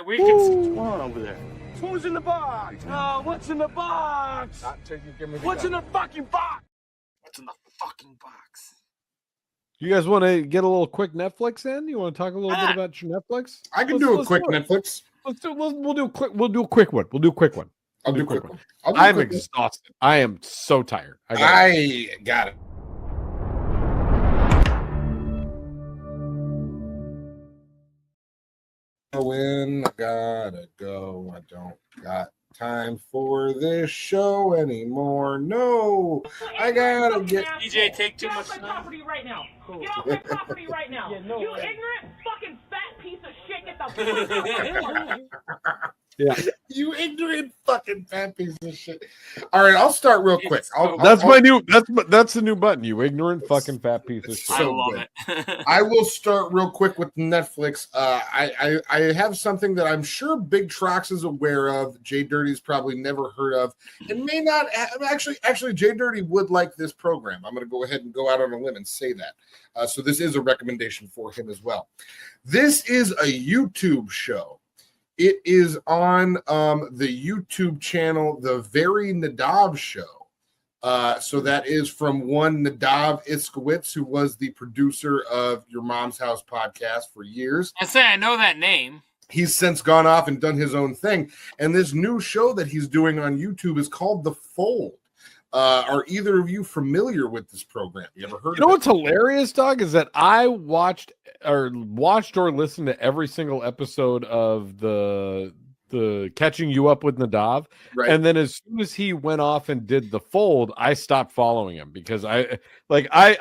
We can. What's going on over there? Who's in the box? What's in the box? What's in the fucking box? What's in the fucking box? You guys want to get a little quick Netflix in? You want to talk a little bit about your Netflix? I can do a quick Netflix. We'll do a quick one. I'll do a quick one. I'm exhausted. I am so tired. I got it. When I gotta go, I don't got time for this show anymore. No, I gotta get. DJ, take too much time. Get off my property right now. Get off my property right now. You ignorant fucking fat piece of shit. Get the fuck out. Yeah. You ignorant fucking fat piece of shit. All right, I'll start real quick. That's the new button. You ignorant fucking fat piece of shit. I love it. I will start real quick with Netflix. I have something that I'm sure Big Trox is aware of. JDirty's probably never heard of, and may not actually. JDirty would like this program. I'm going to go ahead and go out on a limb and say that. So this is a recommendation for him as well. This is a YouTube show. It is on the YouTube channel, The Very Nadav Show. So that is from one Nadav Iskowitz, who was the producer of Your Mom's House podcast for years. I know that name. He's since gone off and done his own thing. And this new show that he's doing on YouTube is called The Fold. Are either of you familiar with this program? You ever heard of it? You know what's hilarious, Doug, is that I watched or listened to every single episode of the Catching You Up with Nadav. Right. And then as soon as he went off and did The Fold, I stopped following him because I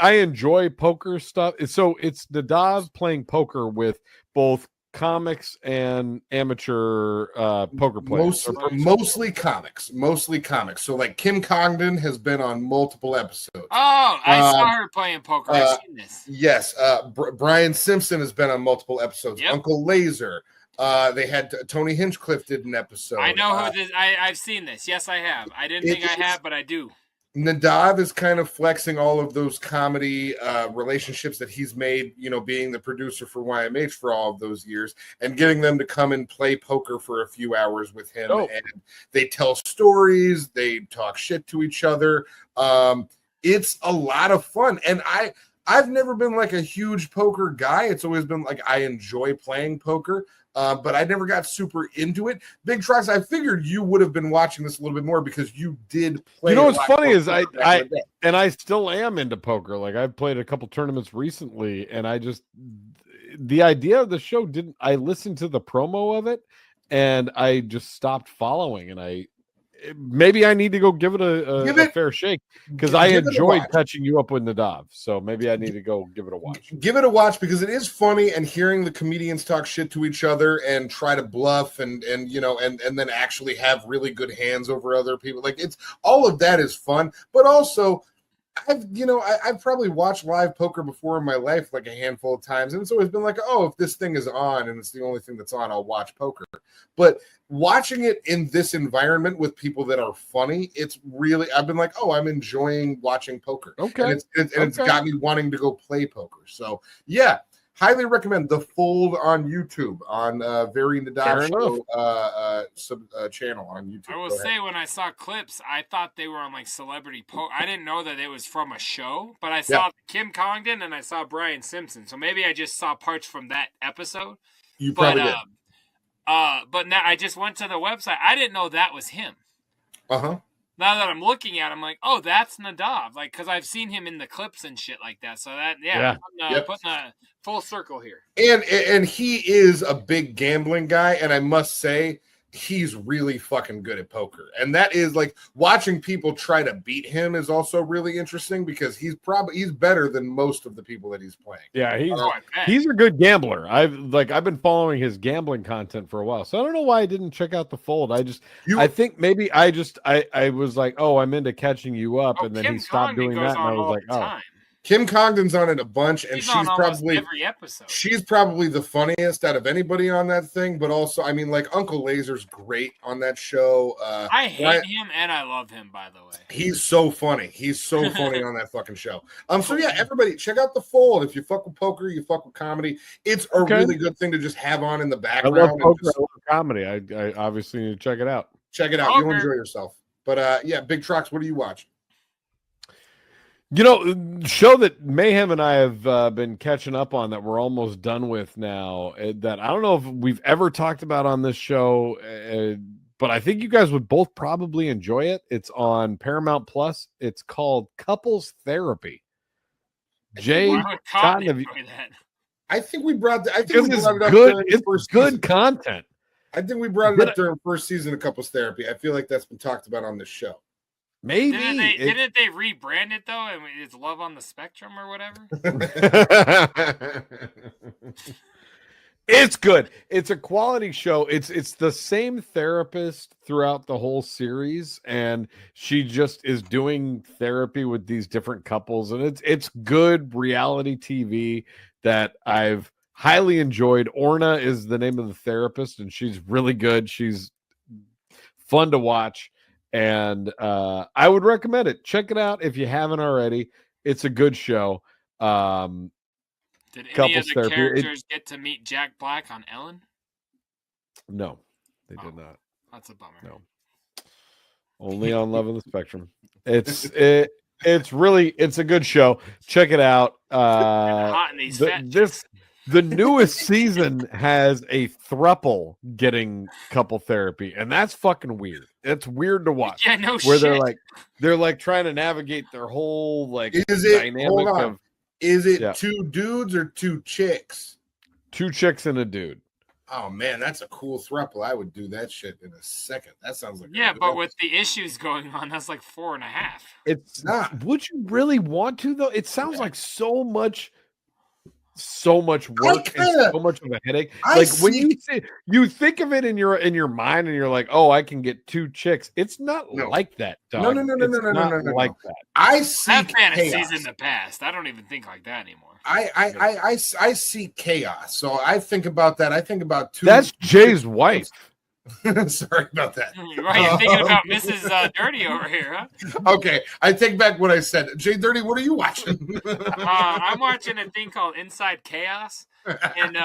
enjoy poker stuff. So it's Nadav playing poker with both comics and amateur poker players. Mostly comics. So like Kim Congdon has been on multiple episodes. Oh, I saw her playing poker. I've seen this. Yes. Brian Simpson has been on multiple episodes. Yep. Uncle Laser. They had Tony Hinchcliffe did an episode. I know who this. I've seen this. Yes, I have. I didn't think I have, but I do. Nadav is kind of flexing all of those comedy relationships that he's made, being the producer for YMH for all of those years, and getting them to come and play poker for a few hours with him. Oh. And they tell stories, they talk shit to each other. It's a lot of fun. And I've never been like a huge poker guy. It's always been like I enjoy playing poker, but I never got super into it. Big Trox, I figured you would have been watching this a little bit more because you did play. You know what's funny is I still am into poker. Like I've played a couple tournaments recently, and the idea of the show I listened to the promo of it, and I just stopped following, and maybe I need to go give it a fair shake because I enjoyed catching you up with Nadav. So maybe I need to go give it a watch. Give it a watch because it is funny, and hearing the comedians talk shit to each other and try to bluff and then actually have really good hands over other people. Like it's all of that is fun, but also I've probably watched live poker before in my life like a handful of times, and it's always been like, oh, if this thing is on and it's the only thing that's on, I'll watch poker. But watching it in this environment with people that are funny, it's really I've been like, oh, I'm enjoying watching poker. Okay, and it's got me wanting to go play poker. So yeah. Highly recommend The Fold on YouTube on Very Nadav Show channel on YouTube. I will say when I saw clips, I thought they were on like celebrity poker. I didn't know that it was from a show, but I saw Kim Congdon and I saw Brian Simpson. So maybe I just saw parts from that episode. You probably did. But now I just went to the website. I didn't know that was him. Uh-huh. Now that I'm looking at him, I'm like, oh, that's Nadav. Like, because I've seen him in the clips and shit like that. So that, putting a full circle here. And he is a big gambling guy, and I must say, he's really fucking good at poker. And that is like watching people try to beat him is also really interesting because he's better than most of the people that he's playing. Yeah, he's a good gambler. I've been following his gambling content for a while. So I don't know why I didn't check out The Fold. I think maybe I was like, oh, I'm into catching you up, and then he stopped doing that, and I was like, oh. Kim Congdon's on it a bunch, and she's probably every episode. She's probably the funniest out of anybody on that thing. But also, I mean, like Uncle Laser's great on that show. I hate him and I love him. By the way, he's so funny. He's so funny on that fucking show. So yeah, everybody check out The Fold. If you fuck with poker, you fuck with comedy. It's a really good thing to just have on in the background. I love poker. I love comedy. I obviously need to check it out. Check it out. You'll enjoy yourself. But yeah, Big Trox, what do you watch? You know, show that Mayhem and I have been catching up on that we're almost done with now, that I don't know if we've ever talked about on this show, but I think you guys would both probably enjoy it. It's on Paramount Plus. It's called Couples Therapy. Jay, I think we brought it up. It's good content. I think we brought it up during first season of Couples Therapy. I feel like that's been talked about on this show. Maybe didn't they rebrand it though? And it's Love on the Spectrum or whatever. It's good. It's a quality show. It's the same therapist throughout the whole series, and she just is doing therapy with these different couples, and it's good reality TV that I've highly enjoyed. Orna is the name of the therapist, and she's really good. She's fun to watch. And I would recommend it. Check it out if you haven't already. It's a good show. Did any of the characters get to meet Jack Black on Ellen? No, they did not. That's a bummer. No, only on Love on the Spectrum. It's a good show. Check it out. Hot in these The newest season has a throuple getting couple therapy, and that's fucking weird. It's weird to watch. Yeah, no where shit. they're like trying to navigate their whole dynamic of. Is it two dudes or two chicks? Two chicks and a dude. Oh man, that's a cool throuple. I would do that shit in a second. That sounds like but with the issues going on, that's like 4.5. It's not. Would you really want to though? It sounds like so much work and so much of a headache. When you think of it in your mind and you're like, oh, I can get two chicks. It's not like that, dog. No, like that. I see fantasies in the past. I don't even think like that anymore. I see chaos. So I think about that. I think about two. That's Jay's wife. Sorry about that. Right, you're thinking about Mrs. Dirty over here, huh? Okay, I take back what I said. JDirty, what are you watching? I'm watching a thing called Inside Chaos, and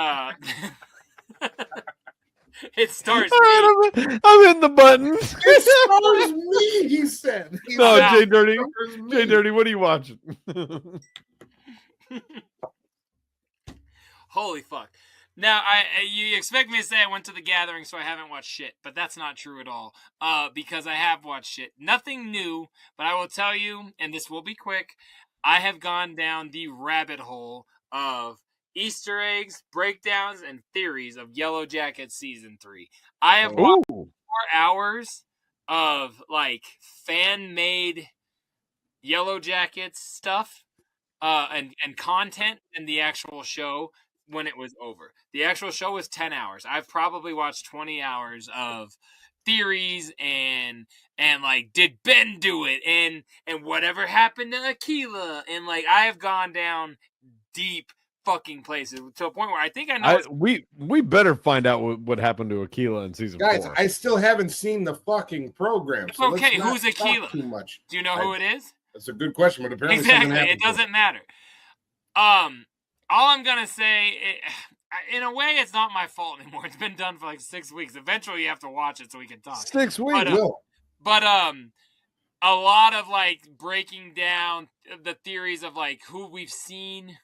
it stars me. I'm in the buttons. It stars me, he said. JDirty, what are you watching? Holy fuck. Now, you expect me to say I went to the gathering, so I haven't watched shit, but that's not true at all, because I have watched shit. Nothing new, but I will tell you, and this will be quick, I have gone down the rabbit hole of Easter eggs, breakdowns, and theories of Yellow Jackets Season 3. I have watched 4 hours of, like, fan-made Yellow Jackets stuff and content in the actual show when it was over. The actual show was 10 hours. I've probably watched 20 hours of theories and like, did Ben do it? And whatever happened to Aquila? And like, I have gone down deep fucking places to a point where I think I know. We better find out what happened to Aquila in season 4. Guys, I still haven't seen the fucking program. So okay, let's not who's Aquila? talk too much. Do you know who it is? That's a good question, but apparently exactly, it doesn't matter. All I'm gonna say, in a way, it's not my fault anymore. It's been done for like 6 weeks. Eventually, you have to watch it so we can talk. 6 weeks, but a lot of like breaking down the theories of like who we've seen.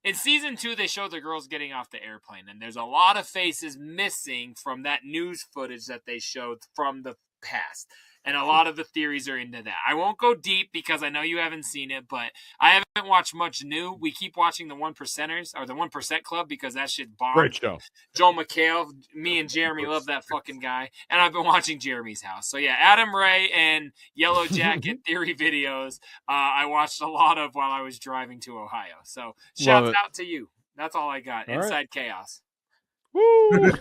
In season 2, they show the girls getting off the airplane, and there's a lot of faces missing from that news footage that they showed from the past. And a lot of the theories are into that. I won't go deep because I know you haven't seen it, but I haven't watched much new. We keep watching the 1%ers or the 1% Club because that shit bombed. Great show. Joel McHale, me and Jeremy love that fucking guy. And I've been watching Jeremy's House. So yeah, Adam Ray and Yellow Jacket theory videos I watched a lot of while I was driving to Ohio. So shouts out to you. That's all I got. All Inside Chaos. Woo!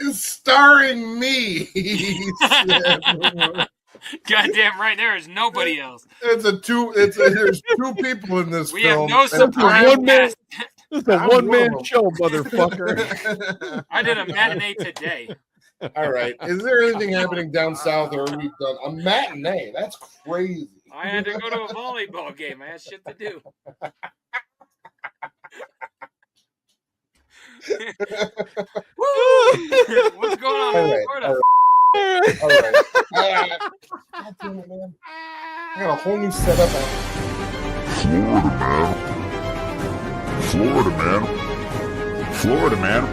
It's starring me. Goddamn right, there is nobody else. There's two people in this we film. We have no surprise. It's a one-man show, motherfucker. I did a matinee today. All right. Is there anything happening down south, or are we done? A matinee? That's crazy. I had to go to a volleyball game. I had shit to do. What's going on in Florida? All right. God damn it, man. I got a whole new setup. Florida, man.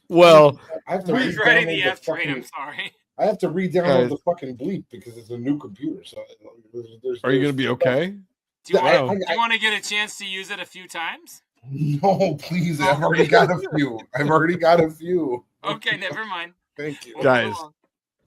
Well, I have to Who's writing the F fucking, train? I'm sorry. I have to re-download the fucking bleep because it's a new computer. So are you going to be okay? Do you want to get a chance to use it a few times? No, please. I've already got a few. Okay, never mind. Thank you. Guys,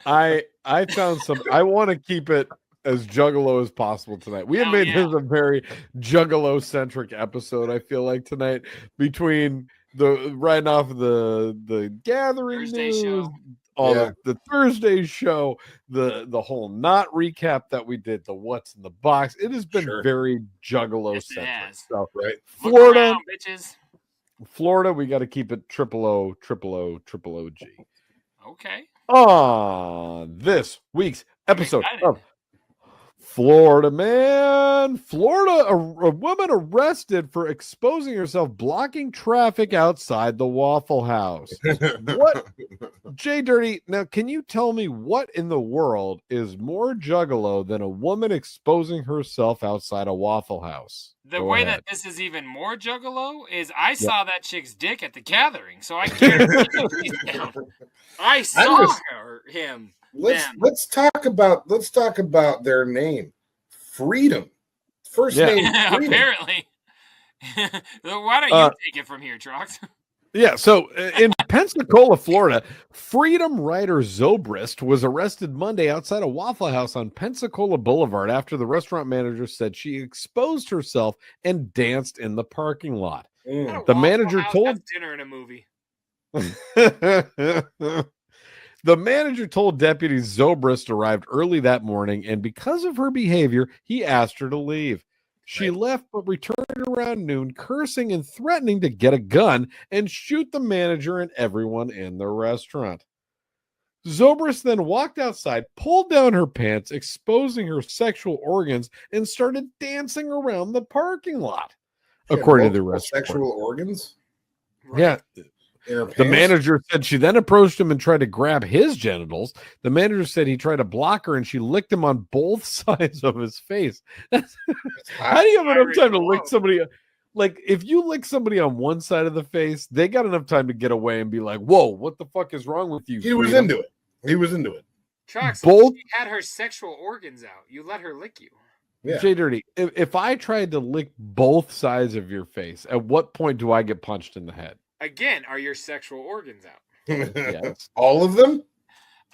I found some. I want to keep it as juggalo as possible tonight. We have made this a very juggalo-centric episode, I feel like, tonight, between the right off the gathering Thursday news, show. the Thursday show, the whole not recap that we did, the what's in the box. It has been very juggalo-centric. So, right. Florida, around, bitches. Florida, we got to keep it triple O G. Okay. On this week's episode of Florida Man, Florida, a woman arrested for exposing herself blocking traffic outside the Waffle House. What, JDirty? Now, can you tell me what in the world is more juggalo than a woman exposing herself outside a Waffle House? The way that this is even more juggalo is I saw that chick's dick at the gathering, so I guarantee she's down. I saw him. Let's talk about their name, Freedom. First name, Freedom. Apparently. Why don't you take it from here, Trox? Yeah, so in Pensacola, Florida, Freedom writer Zobrist was arrested Monday outside a Waffle House on Pensacola Boulevard after the restaurant manager said she exposed herself and danced in the parking lot. The manager told dinner in a movie. The manager told deputies Zobrist arrived early that morning, and because of her behavior, he asked her to leave. She left, but returned around noon, cursing and threatening to get a gun and shoot the manager and everyone in the restaurant. Zobrist then walked outside, pulled down her pants, exposing her sexual organs, and started dancing around the parking lot. According to the restaurant. Sexual organs? Yeah. The manager said she then approached him and tried to grab his genitals. The manager said he tried to block her and she licked him on both sides of his face. How do you have enough time to lick somebody? Like, if you lick somebody on one side of the face, they got enough time to get away and be like, whoa, what the fuck is wrong with you? He was into it. He was into it. Trox, Both she had her sexual organs out. You let her lick you. Yeah. JDirty, if I tried to lick both sides of your face, at what point do I get punched in the head? Again, are your sexual organs out? Yes. All of them?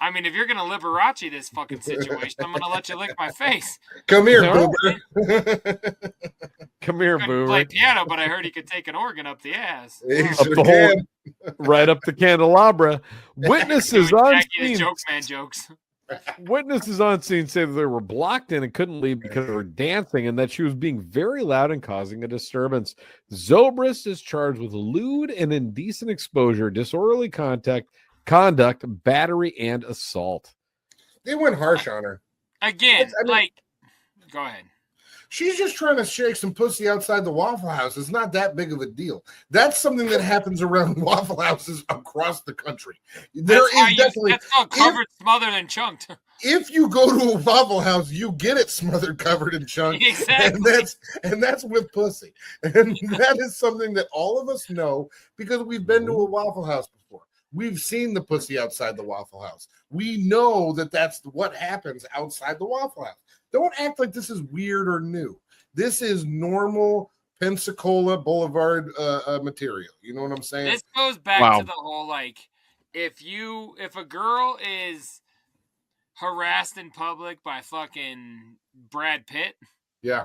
I mean, if you're going to Liberace this fucking situation, I'm going to let you lick my face. Come here, No. Boober. Come here, Couldn't play Boober. piano, but I heard he could take an organ up the ass. He Up sure the can. right up the candelabra. Witnesses on Jackie the scene. Jokes Man jokes. Witnesses on scene say that they were blocked in and couldn't leave because they were dancing and that she was being very loud and causing a disturbance. Zobrist is charged with lewd and indecent exposure, disorderly conduct, battery, and assault. They went harsh on her. Again, go ahead. She's just trying to shake some pussy outside the Waffle House. It's not that big of a deal. That's something that happens around Waffle Houses across the country. That's called covered, smothered, and chunked. If you go to a Waffle House, you get it smothered, covered, and chunked. Exactly. And that's with pussy. And that is something that all of us know because we've been to a Waffle House before. We've seen the pussy outside the Waffle House. We know that that's what happens outside the Waffle House. Don't act like this is weird or new. This is normal Pensacola Boulevard material. You know what I'm saying? This goes back to the whole, like, if a girl is harassed in public by fucking Brad Pitt, yeah,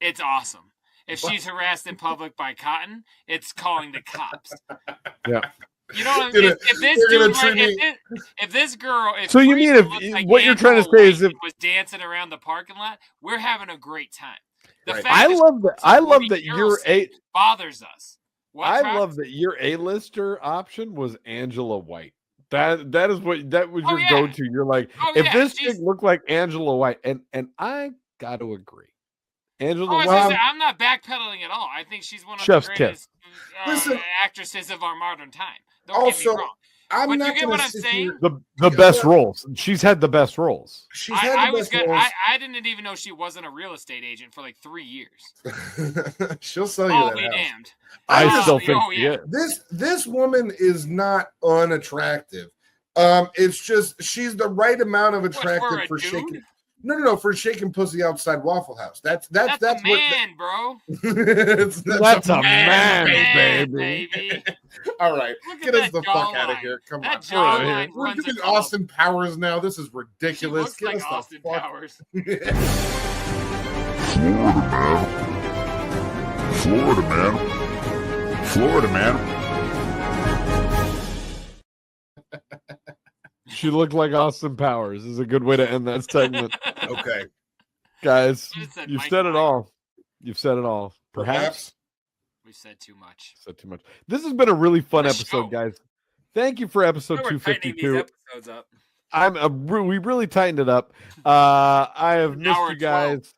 it's awesome. If she's harassed in public by Cotton, it's calling the cops. Yeah. You know what I mean? If this girl, so you mean if what you're trying to say is if was dancing around the parking lot, we're having a great time. The fact I love that you're bothers us. I love that your A-lister option was Angela White. That was your go-to. You're like, if this chick looked like Angela White, and I got to agree. Angela White. I'm not backpedaling at all. I think she's one of Chef's the greatest actresses of our modern time. Don't get me wrong. I'm not you get what I'm saying? The best roles. She's had the best roles. She's had the best roles. I didn't even know she wasn't a real estate agent for like 3 years. She'll sell you I'll that be house. damned. I still think she is. This woman is not unattractive. It's just she's the right amount of attractive for shaking. No, for shaking pussy outside Waffle House. That's a man, bro. that's a man, baby. All right, get us the fuck out of here. Come on, we're doing Austin Powers now. This is ridiculous. She looks like Austin Powers. Florida man. She looked like Austin Powers is a good way to end that segment. Okay. Guys, you've said it all. You've said it all. Perhaps. We've said too much. This has been a really fun episode, guys. Thank you for episode 252. Episodes up. We really tightened it up. I have missed you guys.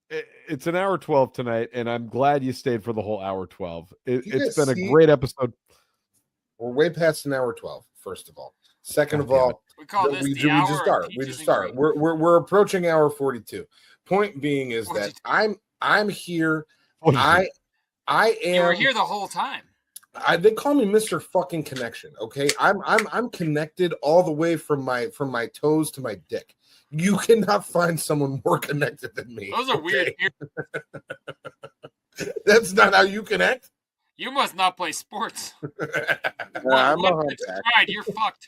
12. It's an hour 12 tonight, and I'm glad you stayed for the whole hour 12. It's been a great episode. We're way past an hour 12, first of all. Second of all, we just start. We're approaching hour 42. Point being is that I'm here. I am. You were here the whole time. They call me Mr. Fucking Connection. Okay, I'm connected all the way from my toes to my dick. You cannot find someone more connected than me. Those are weird. That's not how you connect. You must not play sports. I'm a right, you're fucked.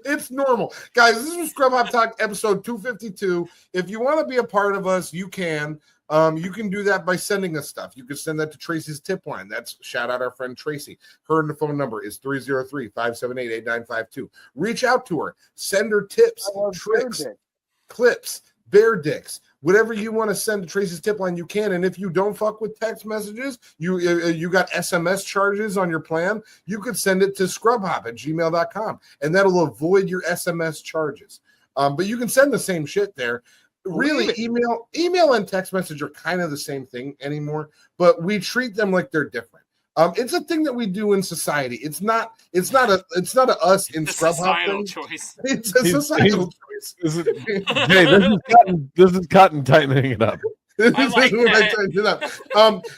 It's normal. Guys, this is Scrub Hop Talk episode 252. If you want to be a part of us, you can. You can do that by sending us stuff. You can send that to Tracy's tip line. That's shout out our friend Tracy. Her phone number is 303-578-8952. Reach out to her. Send her tips, tricks, clips, bear dicks. Whatever you want to send to Tracy's tip line, you can. And if you don't fuck with text messages, you got SMS charges on your plan, you could send it to scrubhop@gmail.com, and that'll avoid your SMS charges. But you can send the same shit there. Really, email and text message are kind of the same thing anymore, but we treat them like they're different. It's a thing that we do in society. It's not a us in Scrub Hop thing. Choice. It's a societal choice. This is Cotton tightening it up.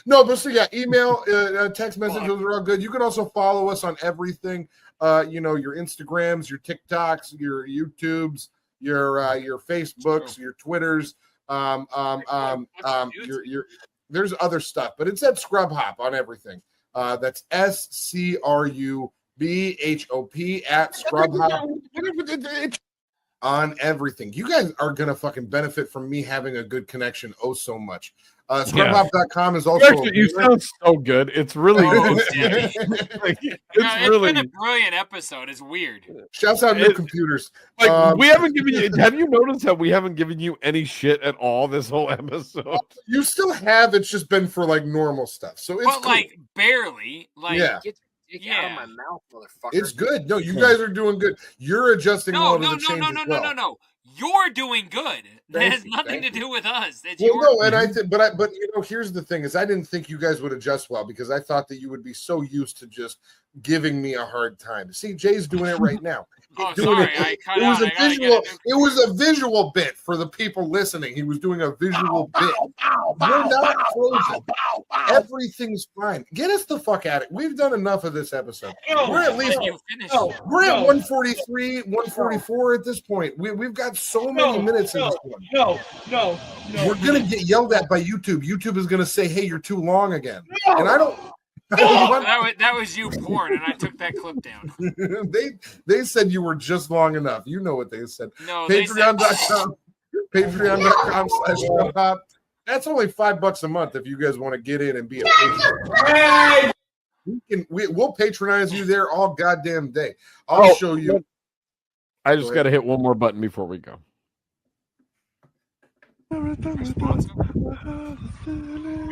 No, but so yeah, email, text message, those are all good. You can also follow us on everything. Your Instagrams, your TikToks, your YouTubes, your Facebooks, your Twitters. There's other stuff, but it's at Scrub Hop on everything. That's SCRUBHOP at Scrub Hop. On everything. You guys are gonna fucking benefit from me having a good connection so much. Scrubhop.com is also you sound so good. It's really it's been a brilliant episode. It's weird. Shouts out new computers. We haven't given you. Have you noticed that we haven't given you any shit at all this whole episode? You still have. It's just been for like normal stuff. So it's cool. Like barely. Like yeah. Get out of my mouth, motherfucker. It's good. No, you guys are doing good. You're adjusting a lot of the changes. No. You're doing good. That has nothing to do with us. It's but here's the thing: is I didn't think you guys would adjust well because I thought that you would be so used to just giving me a hard time. See, Jay's doing it right now. It was a visual bit for the people listening. He was doing a visual bit. We're not frozen. Everything's fine. Get us the fuck at it. We've done enough of this episode. We're at least we're at 143, 144 at this point. We've got so many minutes in this one. No. We're gonna get yelled at by YouTube. YouTube is gonna say, "Hey, you're too long again," and I don't. that was you porn, and I took that clip down. They said you were just long enough. You know what they said. No, Patreon.com/scrubhop. That's only $5 a month if you guys want to get in and be a patron. We'll patronize you there all goddamn day. I'll show you. I just got to hit one more button before we go. We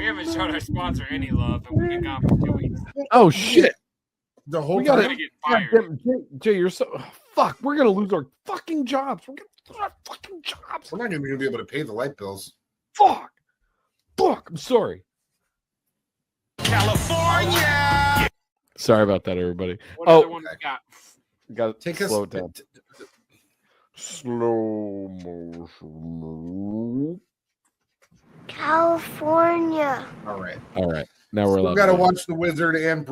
haven't shown our sponsor any love, and we've been gone for 2 weeks. Oh shit! The whole time. We're gonna get fired. Jay, you're so fuck. We're gonna lose our fucking jobs. We're gonna lose our fucking jobs. We're not gonna be able to pay the light bills. Fuck. I'm sorry. California. Sorry about that, everybody. What other one we got? Got to take us slow it down. Slow motion. California. All right. Now we're allowed. We got to watch The Wizard and